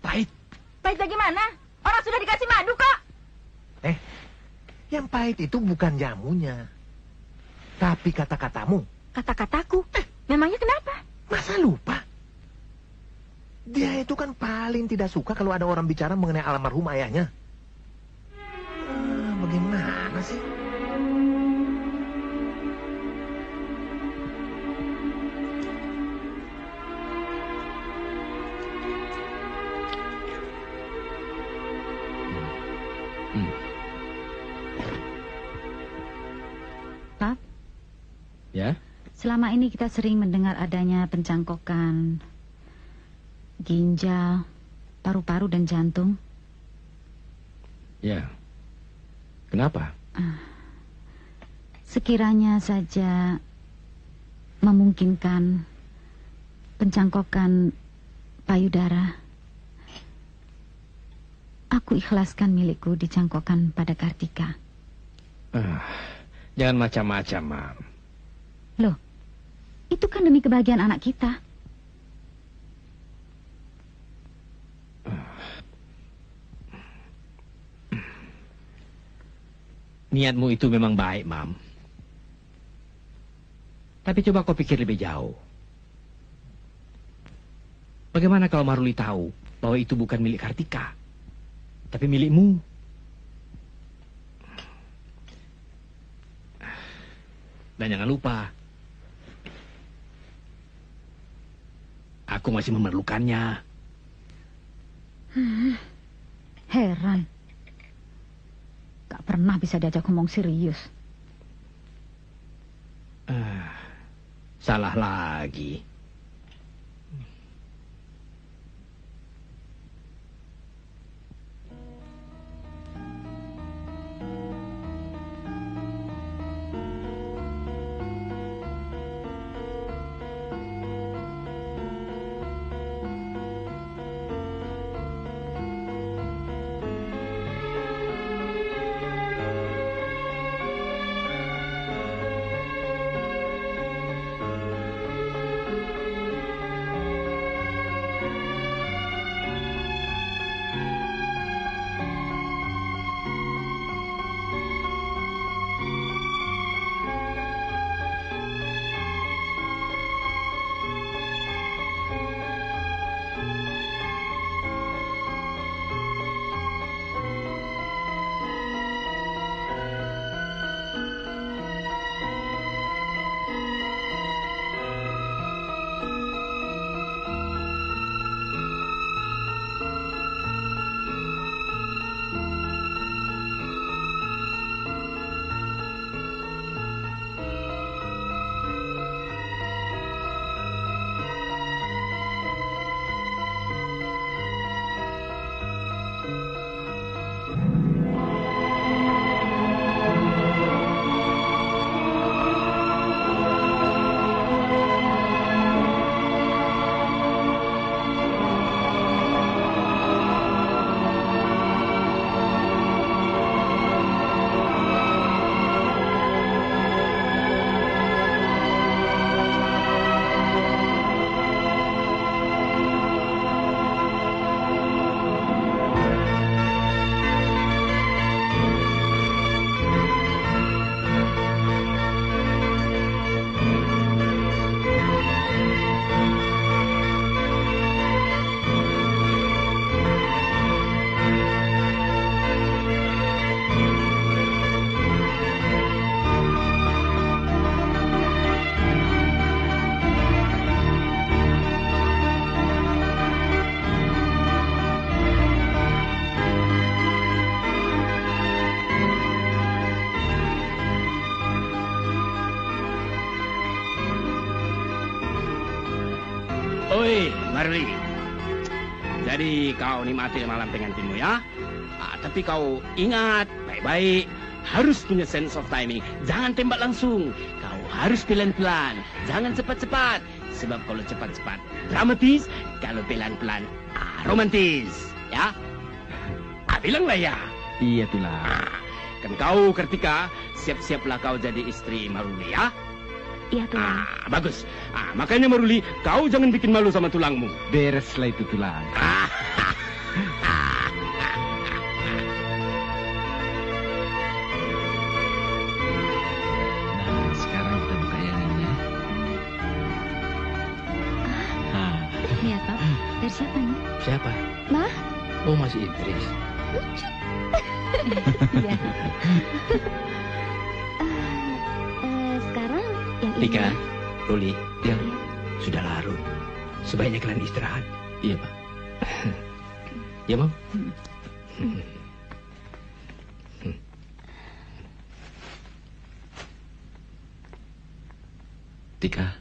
Pahit. Pahit bagaimana? Orang sudah dikasih madu kok. Yang pahit itu bukan jamunya, tapi kata-katamu. Kata-kataku? Memangnya kenapa? Masa lupa? Dia itu kan paling tidak suka kalau ada orang bicara mengenai almarhum ayahnya. Bagaimana sih? Pak? Ya? Selama ini kita sering mendengar adanya pencangkokan ginjal, paru-paru, dan jantung. Ya. Kenapa? Sekiranya saja memungkinkan pencangkokan payudara, aku ikhlaskan milikku dicangkokkan pada Kartika. Jangan macam-macam, Mam. Loh, itu kan demi kebahagiaan anak kita. Niatmu itu memang baik, Mam. Tapi coba kau pikir lebih jauh. Bagaimana kalau Maruli tahu bahwa itu bukan milik Kartika, tapi milikmu? Dan jangan lupa, aku masih memerlukannya. Heran. Gak pernah bisa diajak ngomong serius. Salah lagi. Oi, Maruli. Jadi kau nikmati malam pengantinmu ya. Tapi kau ingat baik-baik, harus punya sense of timing. Jangan tembak langsung. Kau harus pelan-pelan, jangan cepat-cepat. Sebab kalau cepat-cepat dramatis, kalau pelan-pelan romantis. Ya? Bilanglah ya. Iya, Tulang. Kan kau, Kartika, siap-siaplah kau jadi istri Maruli ya. Iya, Tulang. Bagus. Makanya Maruli, kau jangan bikin malu sama tulangmu. Bereslah itu, Tulang. Nah, sekarang kita buka yang ini ya. Lihat, Pak. Dari siapa nih? Siapa? Ma? Oh, masih Idris. Lucu. Iya. Sekarang yang ini. Tika, Ruli, ya, sudah larut. Sebaiknya kalian istirahat. Iya, Pak. Ya, Mam? Tika.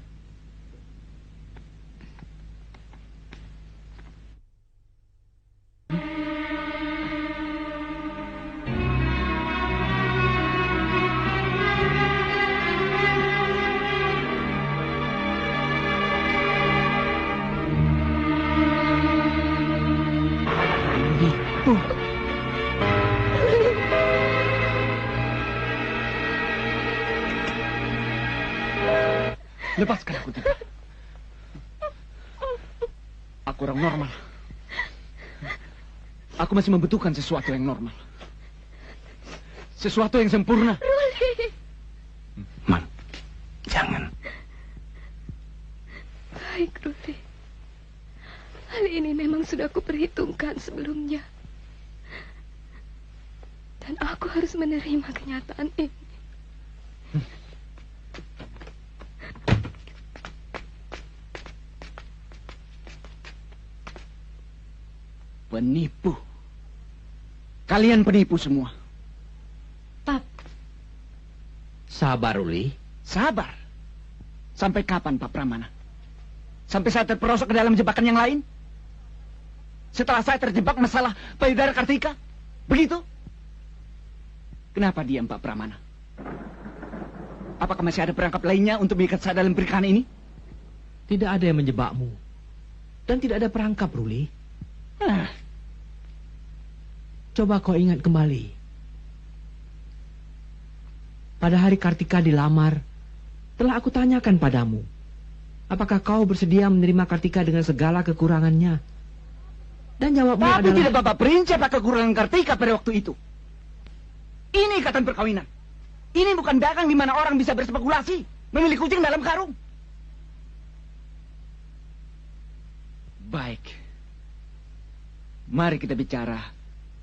Lepaskan aku, Tika. Aku orang normal. Aku masih membutuhkan sesuatu yang normal. Sesuatu yang sempurna. Ruli. Man, jangan. Baik, Ruli. Hal ini memang sudah kuperhitungkan sebelumnya. Dan aku harus menerima kenyataan ini. Penipu. Kalian penipu semua. Pap. Sabar, Ruli. Sabar. Sampai kapan, Pak Pramana? Sampai saya terperosok ke dalam jebakan yang lain? Setelah saya terjebak masalah payudara Kartika? Begitu? Kenapa diam, Pak Pramana? Apakah masih ada perangkap lainnya untuk mengikat saya dalam pernikahan ini? Tidak ada yang menjebakmu. Dan tidak ada perangkap, Ruli. Coba kau ingat kembali. Pada hari Kartika dilamar, telah aku tanyakan padamu, apakah kau bersedia menerima Kartika dengan segala kekurangannya? Dan jawabmu Tapi adalah... tidak Bapak perinci apa kekurangan Kartika pada waktu itu. Ini ikatan perkawinan. Ini bukan dagang di mana orang bisa berspekulasi, memilih kucing dalam karung. Baik. Mari kita bicara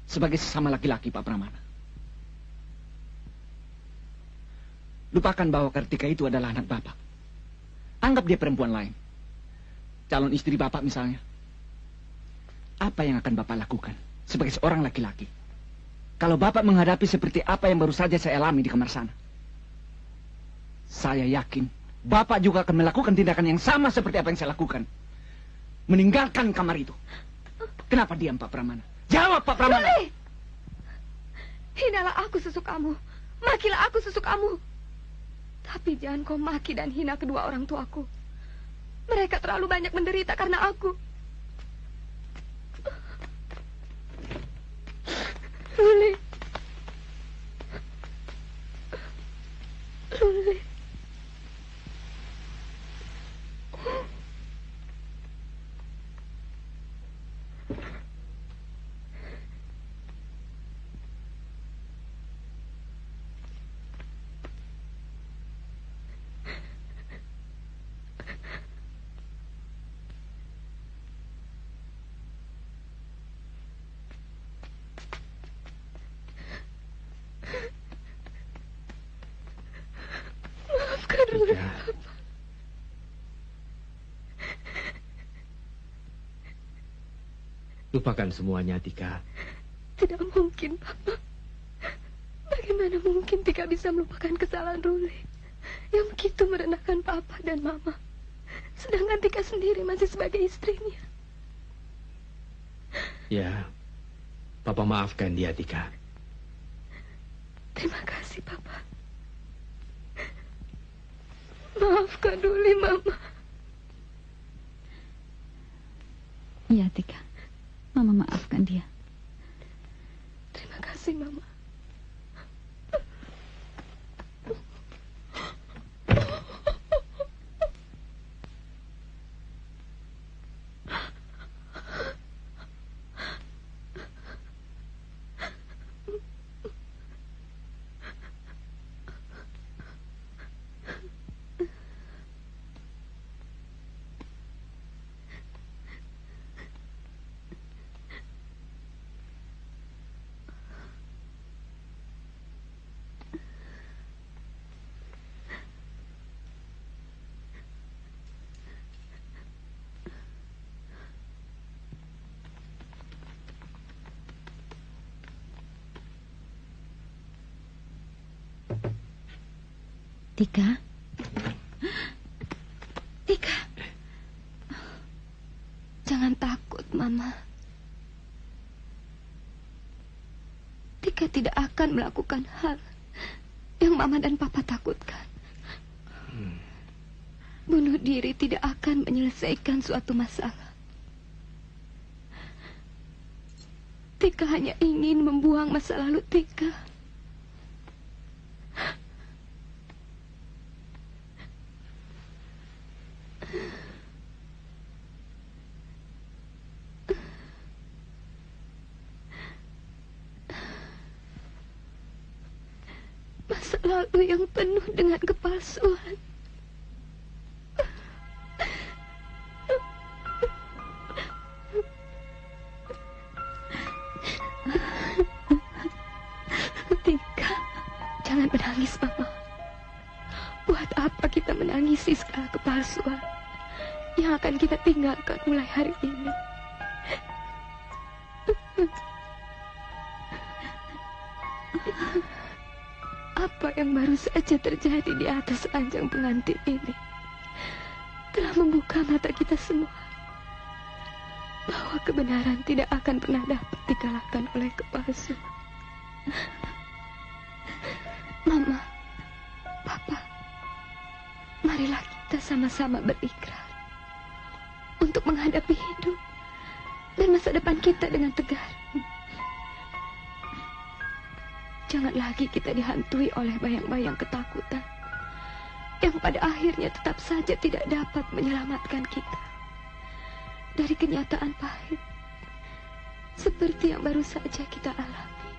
sebagai sesama laki-laki, Pak Pramana. Lupakan bahwa Kartika itu adalah anak Bapak. Anggap dia perempuan lain. Calon istri Bapak misalnya. Apa yang akan Bapak lakukan sebagai seorang laki-laki kalau Bapak menghadapi seperti apa yang baru saja saya alami di kamar sana? Saya yakin Bapak juga akan melakukan tindakan yang sama seperti apa yang saya lakukan. Meninggalkan kamar itu. Kenapa diam, Pak Pramana? Jawab, Pak Pramana. Ruli! Hinalah aku sesukamu. Makilah aku sesukamu. Tapi jangan kau maki dan hina kedua orang tuaku. Mereka terlalu banyak menderita karena aku. Ruli. Ruli. Maafkan Ruli, Papa. Lupakan semuanya, Tika. Tidak mungkin, Papa. Bagaimana mungkin Tika bisa melupakan kesalahan Ruli yang begitu merendahkan Papa dan Mama, sedangkan Tika sendiri masih sebagai istrinya. Ya, Papa maafkan dia, Tika. Terima kasih, Papa. Maafkan Ruli, Mama. Iya, Tika. Mama maafkan dia. Terima kasih, Mama. Tika? Tika. Jangan takut, Mama. Tika tidak akan melakukan hal yang Mama dan Papa takutkan. Bunuh diri tidak akan menyelesaikan suatu masalah. Tika hanya ingin membuang masa lalu Tika. Masa lalu yang penuh dengan kepalsuan. Tika, jangan menangis, Mama. Buat apa kita menangisi segala kepalsuan yang akan kita tinggalkan mulai hari ini? Apa yang baru saja terjadi di atas ranjang pengantin ini telah membuka mata kita semua bahwa kebenaran tidak akan pernah dapat dikalahkan oleh kepalsuan. Mama, Papa, marilah kita sama-sama berikrar untuk menghadapi hidup dan masa depan kita dengan tegar. Jangan lagi kita dihantui oleh bayang-bayang ketakutan yang pada akhirnya tetap saja tidak dapat menyelamatkan kita dari kenyataan pahit seperti yang baru saja kita alami.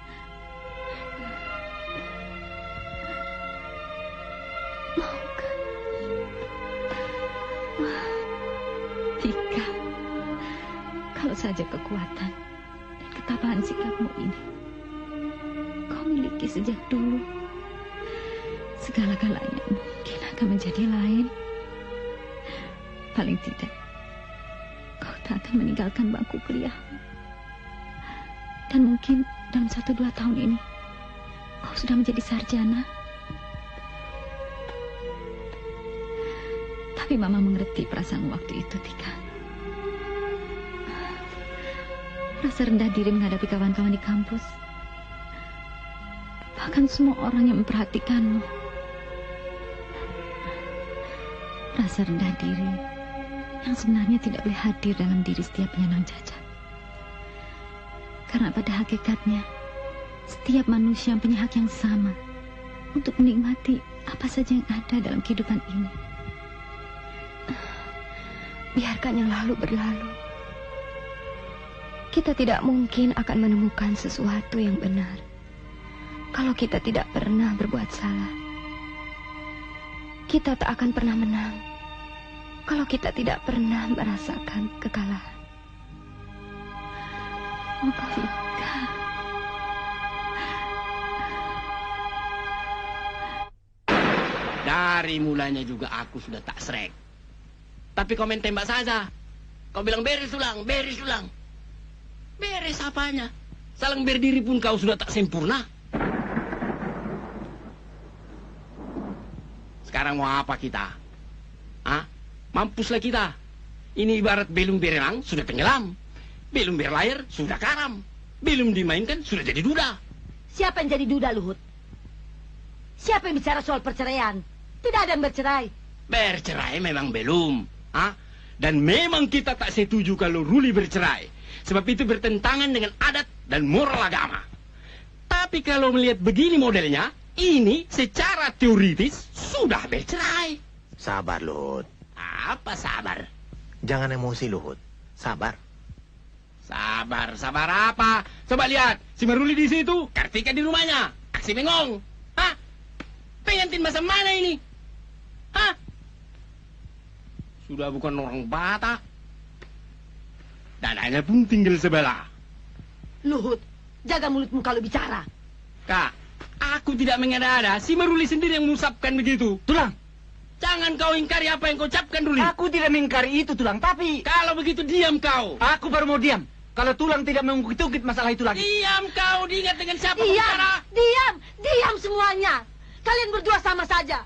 Maukah? Tika, kalau saja kekuatan dan ketabahan sikapmu ini kau miliki sejak dulu, segala-galanya mungkin akan menjadi lain. Paling tidak, kau tak akan meninggalkan bangku kuliahmu. Dan mungkin dalam 1-2 tahun ini, kau sudah menjadi sarjana. Tapi Mama mengerti perasaan waktu itu, Tika. Rasa rendah diri menghadapi kawan-kawan di kampus. Bahkan semua orang yang memperhatikanmu. Rasa rendah diri yang sebenarnya tidak boleh hadir dalam diri setiap penyandang cacat. Karena pada hakikatnya, setiap manusia punya hak yang sama untuk menikmati apa saja yang ada dalam kehidupan ini. Biarkan yang lalu berlalu. Kita tidak mungkin akan menemukan sesuatu yang benar kalau kita tidak pernah berbuat salah. Kita tak akan pernah menang kalau kita tidak pernah merasakan kekalahan. Oh, Tika. Dari mulanya juga aku sudah tak srek. Tapi kau main tembak saja. Kau bilang beres ulang, beres ulang. Beres apanya? Saling berdiri pun kau sudah tak sempurna. Sekarang mau apa kita? Ah, mampuslah kita. Ini ibarat belum berenang, sudah tenggelam. Belum berlayar, sudah karam. Belum dimainkan, sudah jadi duda. Siapa yang jadi duda, Luhut? Siapa yang bicara soal perceraian? Tidak ada yang bercerai. Bercerai memang belum. Ah? Dan memang kita tak setuju kalau Ruli bercerai. Sebab itu bertentangan dengan adat dan moral agama. Tapi kalau melihat begini modelnya, ini secara teoritis sudah bercerai. Sabar, Luhut. Apa sabar? Jangan emosi, Luhut. Sabar. Sabar, sabar apa? Coba lihat, si Maruli di situ, Kartika di rumahnya, aksi bengong. Hah? Pengantin masa mana ini? Hah? Sudah bukan orang Batak. Dadanya pun tinggal sebelah. Luhut, jaga mulutmu kalau bicara. Kak, aku tidak mengada-ada. Si Maruli sendiri yang mengusapkan begitu. Tulang. Jangan kau ingkari apa yang kau ucapkan, Ruli. Aku tidak mengingkari itu, Tulang, tapi... Kalau begitu, diam kau. Aku baru mau diam. Kalau Tulang tidak mengungkit-ungkit masalah itu lagi. Diam kau, diingat dengan siapa diam, bicara. Diam, diam semuanya. Kalian berdua sama saja.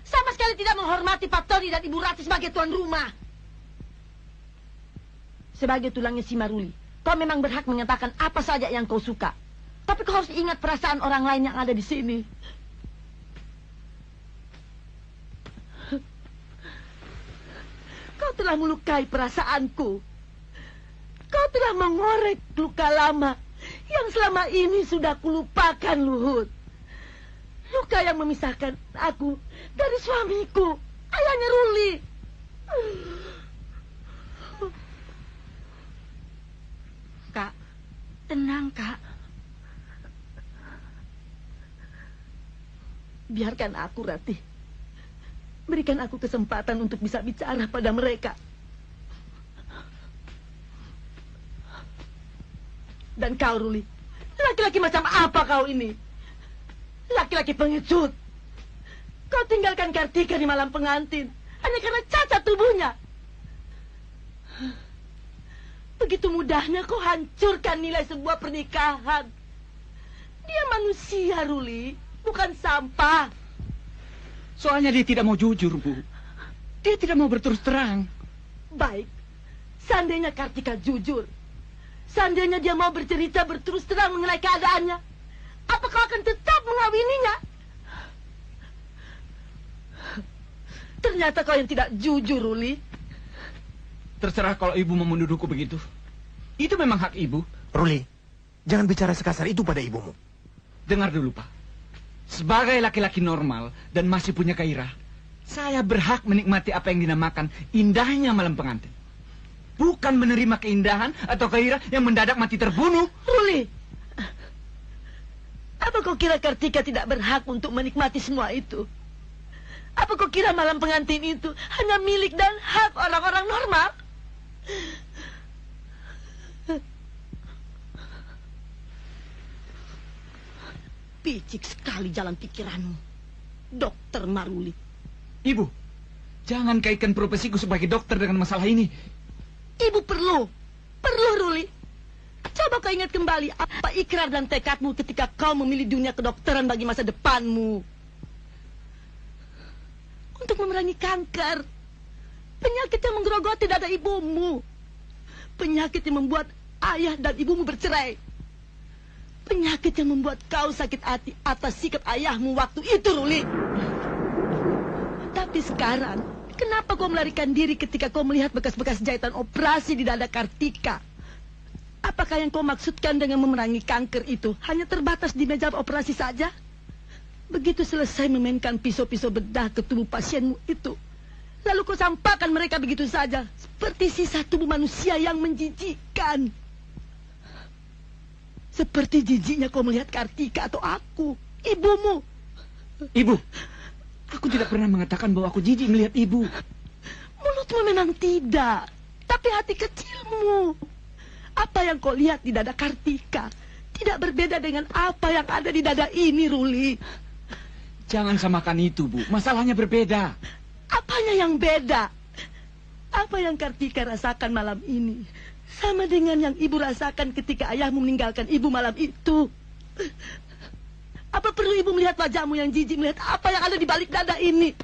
Sama sekali tidak menghormati Pak Tony dan Ibu Rati sebagai tuan rumah. Sebagai tulangnya si Maruli, kau memang berhak mengatakan apa saja yang kau suka. Tapi kau harus ingat perasaan orang lain yang ada di sini. Kau telah melukai perasaanku. Kau telah mengorek luka lama yang selama ini sudah kulupakan, Luhut. Luka yang memisahkan aku dari suamiku, ayahnya Ruli. Kak, tenang, Kak. Biarkan aku, Ratih. Berikan aku kesempatan untuk bisa bicara pada mereka. Dan kau, Ruli, laki-laki macam apa kau ini? Laki-laki pengecut. Kau tinggalkan Kartika di malam pengantin hanya karena cacat tubuhnya. Begitu mudahnya kau hancurkan nilai sebuah pernikahan. Dia manusia, Ruli, bukan sampah. Soalnya dia tidak mau jujur, Bu. Dia tidak mau berterus terang. Baik, seandainya Kartika jujur, seandainya dia mau bercerita berterus terang mengenai keadaannya, apa kau akan tetap mengawininya? Ternyata kau yang tidak jujur, Ruli. Terserah kalau ibu mau menuduhku begitu. Itu memang hak ibu. Ruli, jangan bicara sekasar itu pada ibumu. Dengar dulu, Pak. Sebagai laki-laki normal dan masih punya gairah, saya berhak menikmati apa yang dinamakan indahnya malam pengantin. Bukan menerima keindahan atau gairah yang mendadak mati terbunuh. Ruli, apa kau kira Kartika tidak berhak untuk menikmati semua itu? Apa kau kira malam pengantin itu hanya milik dan hak orang-orang normal? Picik sekali jalan pikiranmu, Dokter Maruli. Ibu, jangan kaitkan profesiku sebagai dokter dengan masalah ini. Ibu perlu Ruli. Coba kau ingat kembali apa ikrar dan tekadmu ketika kau memilih dunia kedokteran bagi masa depanmu. Untuk memerangi kanker, penyakit yang menggerogoti dada ibumu, penyakit yang membuat ayah dan ibumu bercerai, penyakit yang membuat kau sakit hati atas sikap ayahmu waktu itu, Ruli. Tapi sekarang, kenapa kau melarikan diri ketika kau melihat bekas-bekas jahitan operasi di dada Kartika? Apakah yang kau maksudkan dengan memerangi kanker itu hanya terbatas di meja operasi saja? Begitu selesai memainkan pisau-pisau bedah ke tubuh pasienmu itu, lalu kau sampaikan mereka begitu saja, seperti sisa tubuh manusia yang menjijikkan. Seperti jijiknya kau melihat Kartika atau aku, ibumu. Ibu, aku tidak pernah mengatakan bahwa aku jijik melihat ibu. Mulutmu memang tidak, tapi hati kecilmu. Apa yang kau lihat di dada Kartika tidak berbeda dengan apa yang ada di dada ini, Ruli. Jangan samakan itu, Bu. Masalahnya berbeda. Apanya yang beda? Apa yang Kartika rasakan malam ini sama dengan yang ibu rasakan ketika ayahmu meninggalkan ibu malam itu. Apa perlu ibu melihat wajahmu yang jijik melihat apa yang ada di balik dada ini?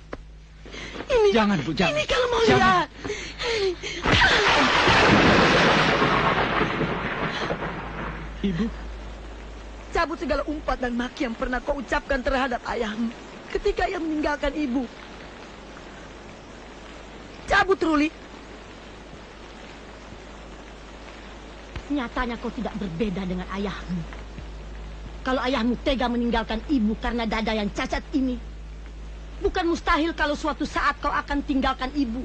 Ini. Jangan, Bu, jangan. Ini kalau mau jangan. lihat. Ibu, cabut segala umpat dan maki yang pernah kau ucapkan terhadap ayahmu ketika ia meninggalkan ibu. Cabut, Ruli. Nyatanya kau tidak berbeda dengan ayahmu. Kalau ayahmu tega meninggalkan ibu karena dada yang cacat ini, bukan mustahil kalau suatu saat kau akan tinggalkan ibu.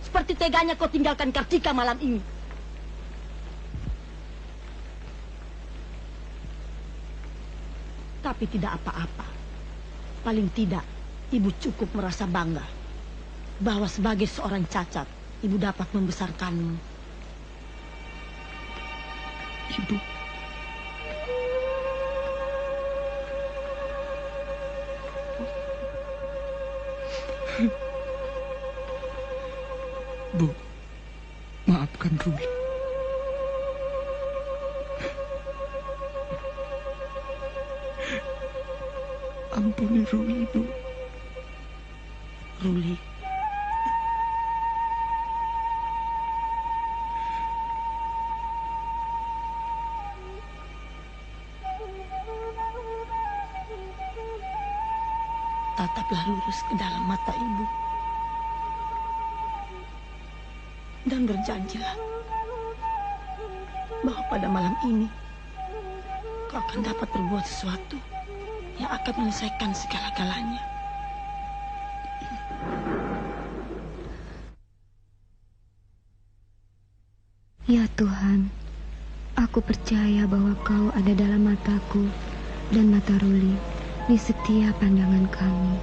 Seperti teganya kau tinggalkan Kartika malam ini. Tapi tidak apa-apa. Paling tidak, ibu cukup merasa bangga bahwa sebagai seorang cacat, ibu dapat membesarkanmu. Ibu. Bu, maafkan Ruli. Ampuni Ruli, Bu. Ruli. Tataplah lurus ke dalam mata ibu. Dan berjanjilah bahwa pada malam ini kau akan dapat berbuat sesuatu yang akan menyelesaikan segala-galanya. Ya Tuhan, aku percaya bahwa Kau ada dalam mataku dan mata Ruli di setiap pandangan kami.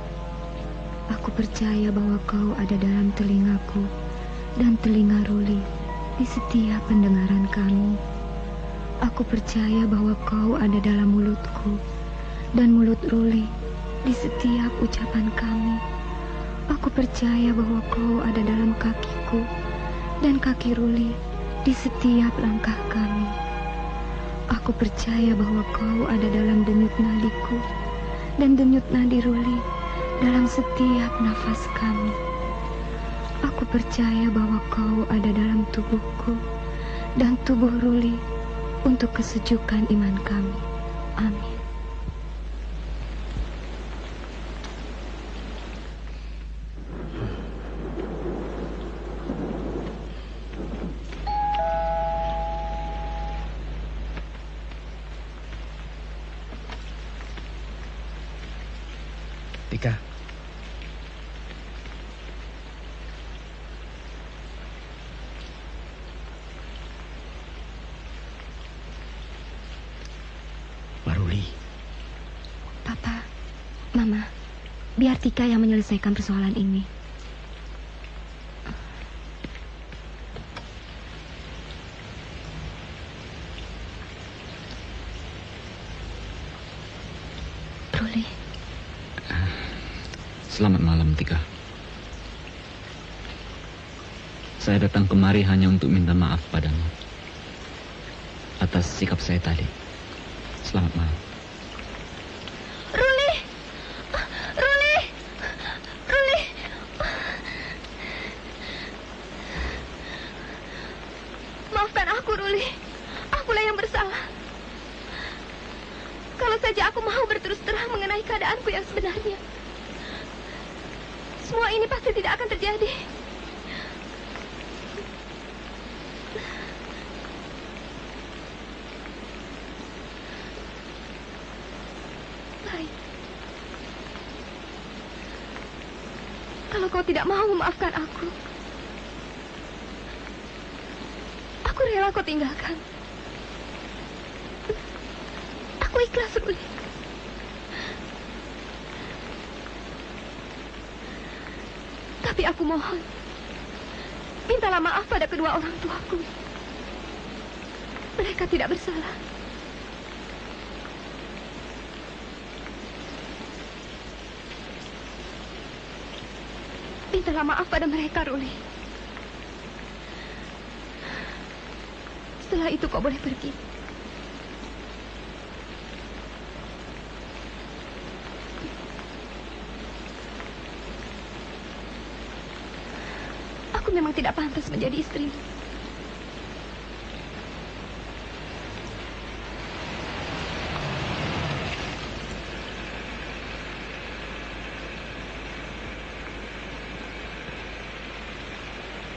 Aku percaya bahwa Kau ada dalam telingaku dan telinga Ruli di setiap pendengaran kami. Aku percaya bahwa Kau ada dalam mulutku dan mulut Ruli di setiap ucapan kami. Aku percaya bahwa Kau ada dalam kakiku dan kaki Ruli di setiap langkah kami. Aku percaya bahwa Kau ada dalam denyut nadiku dan denyut nadi Ruli dalam setiap nafas kami. Aku percaya bahwa Kau ada dalam tubuhku dan tubuh Ruli untuk kesejukan iman kami. Amin. Tika. Maruli. Papa, Mama, biar Tika yang menyelesaikan persoalan ini. Ruli. Selamat malam, Tika. Saya datang kemari hanya untuk minta maaf padamu atas sikap saya tadi. Selamat malam. Ruli! Ruli! Ruli! Maafkan aku, Ruli. Akulah yang bersalah. Kalau saja aku mau berterus terang mengenai keadaanku yang sebenarnya, semua ini pasti tidak akan terjadi. Baik. Kalau kau tidak mau memaafkan aku rela kau tinggalkan. Aku ikhlas, Ruli. Tapi aku mohon, mintalah maaf pada kedua orang tuaku. Mereka tidak bersalah. Mintalah maaf pada mereka, Ruli. Setelah itu kau boleh pergi. Aku memang tidak pantas menjadi istrimu.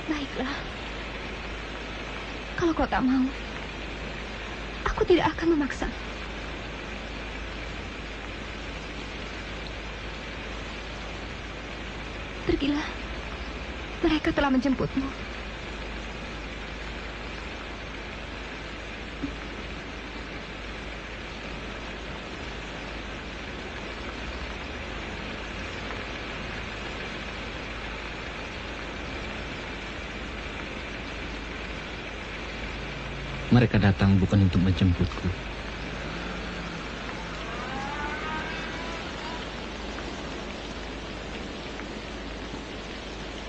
Baiklah. Kalau kau tak mau, aku tidak akan memaksa. Pergilah. Mereka telah menjemputmu. Mereka datang bukan untuk menjemputku.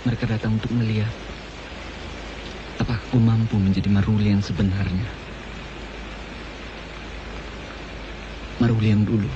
Mereka datang untuk melihat apakah aku mampu menjadi Maruli yang sebenarnya. Maruli yang dulu.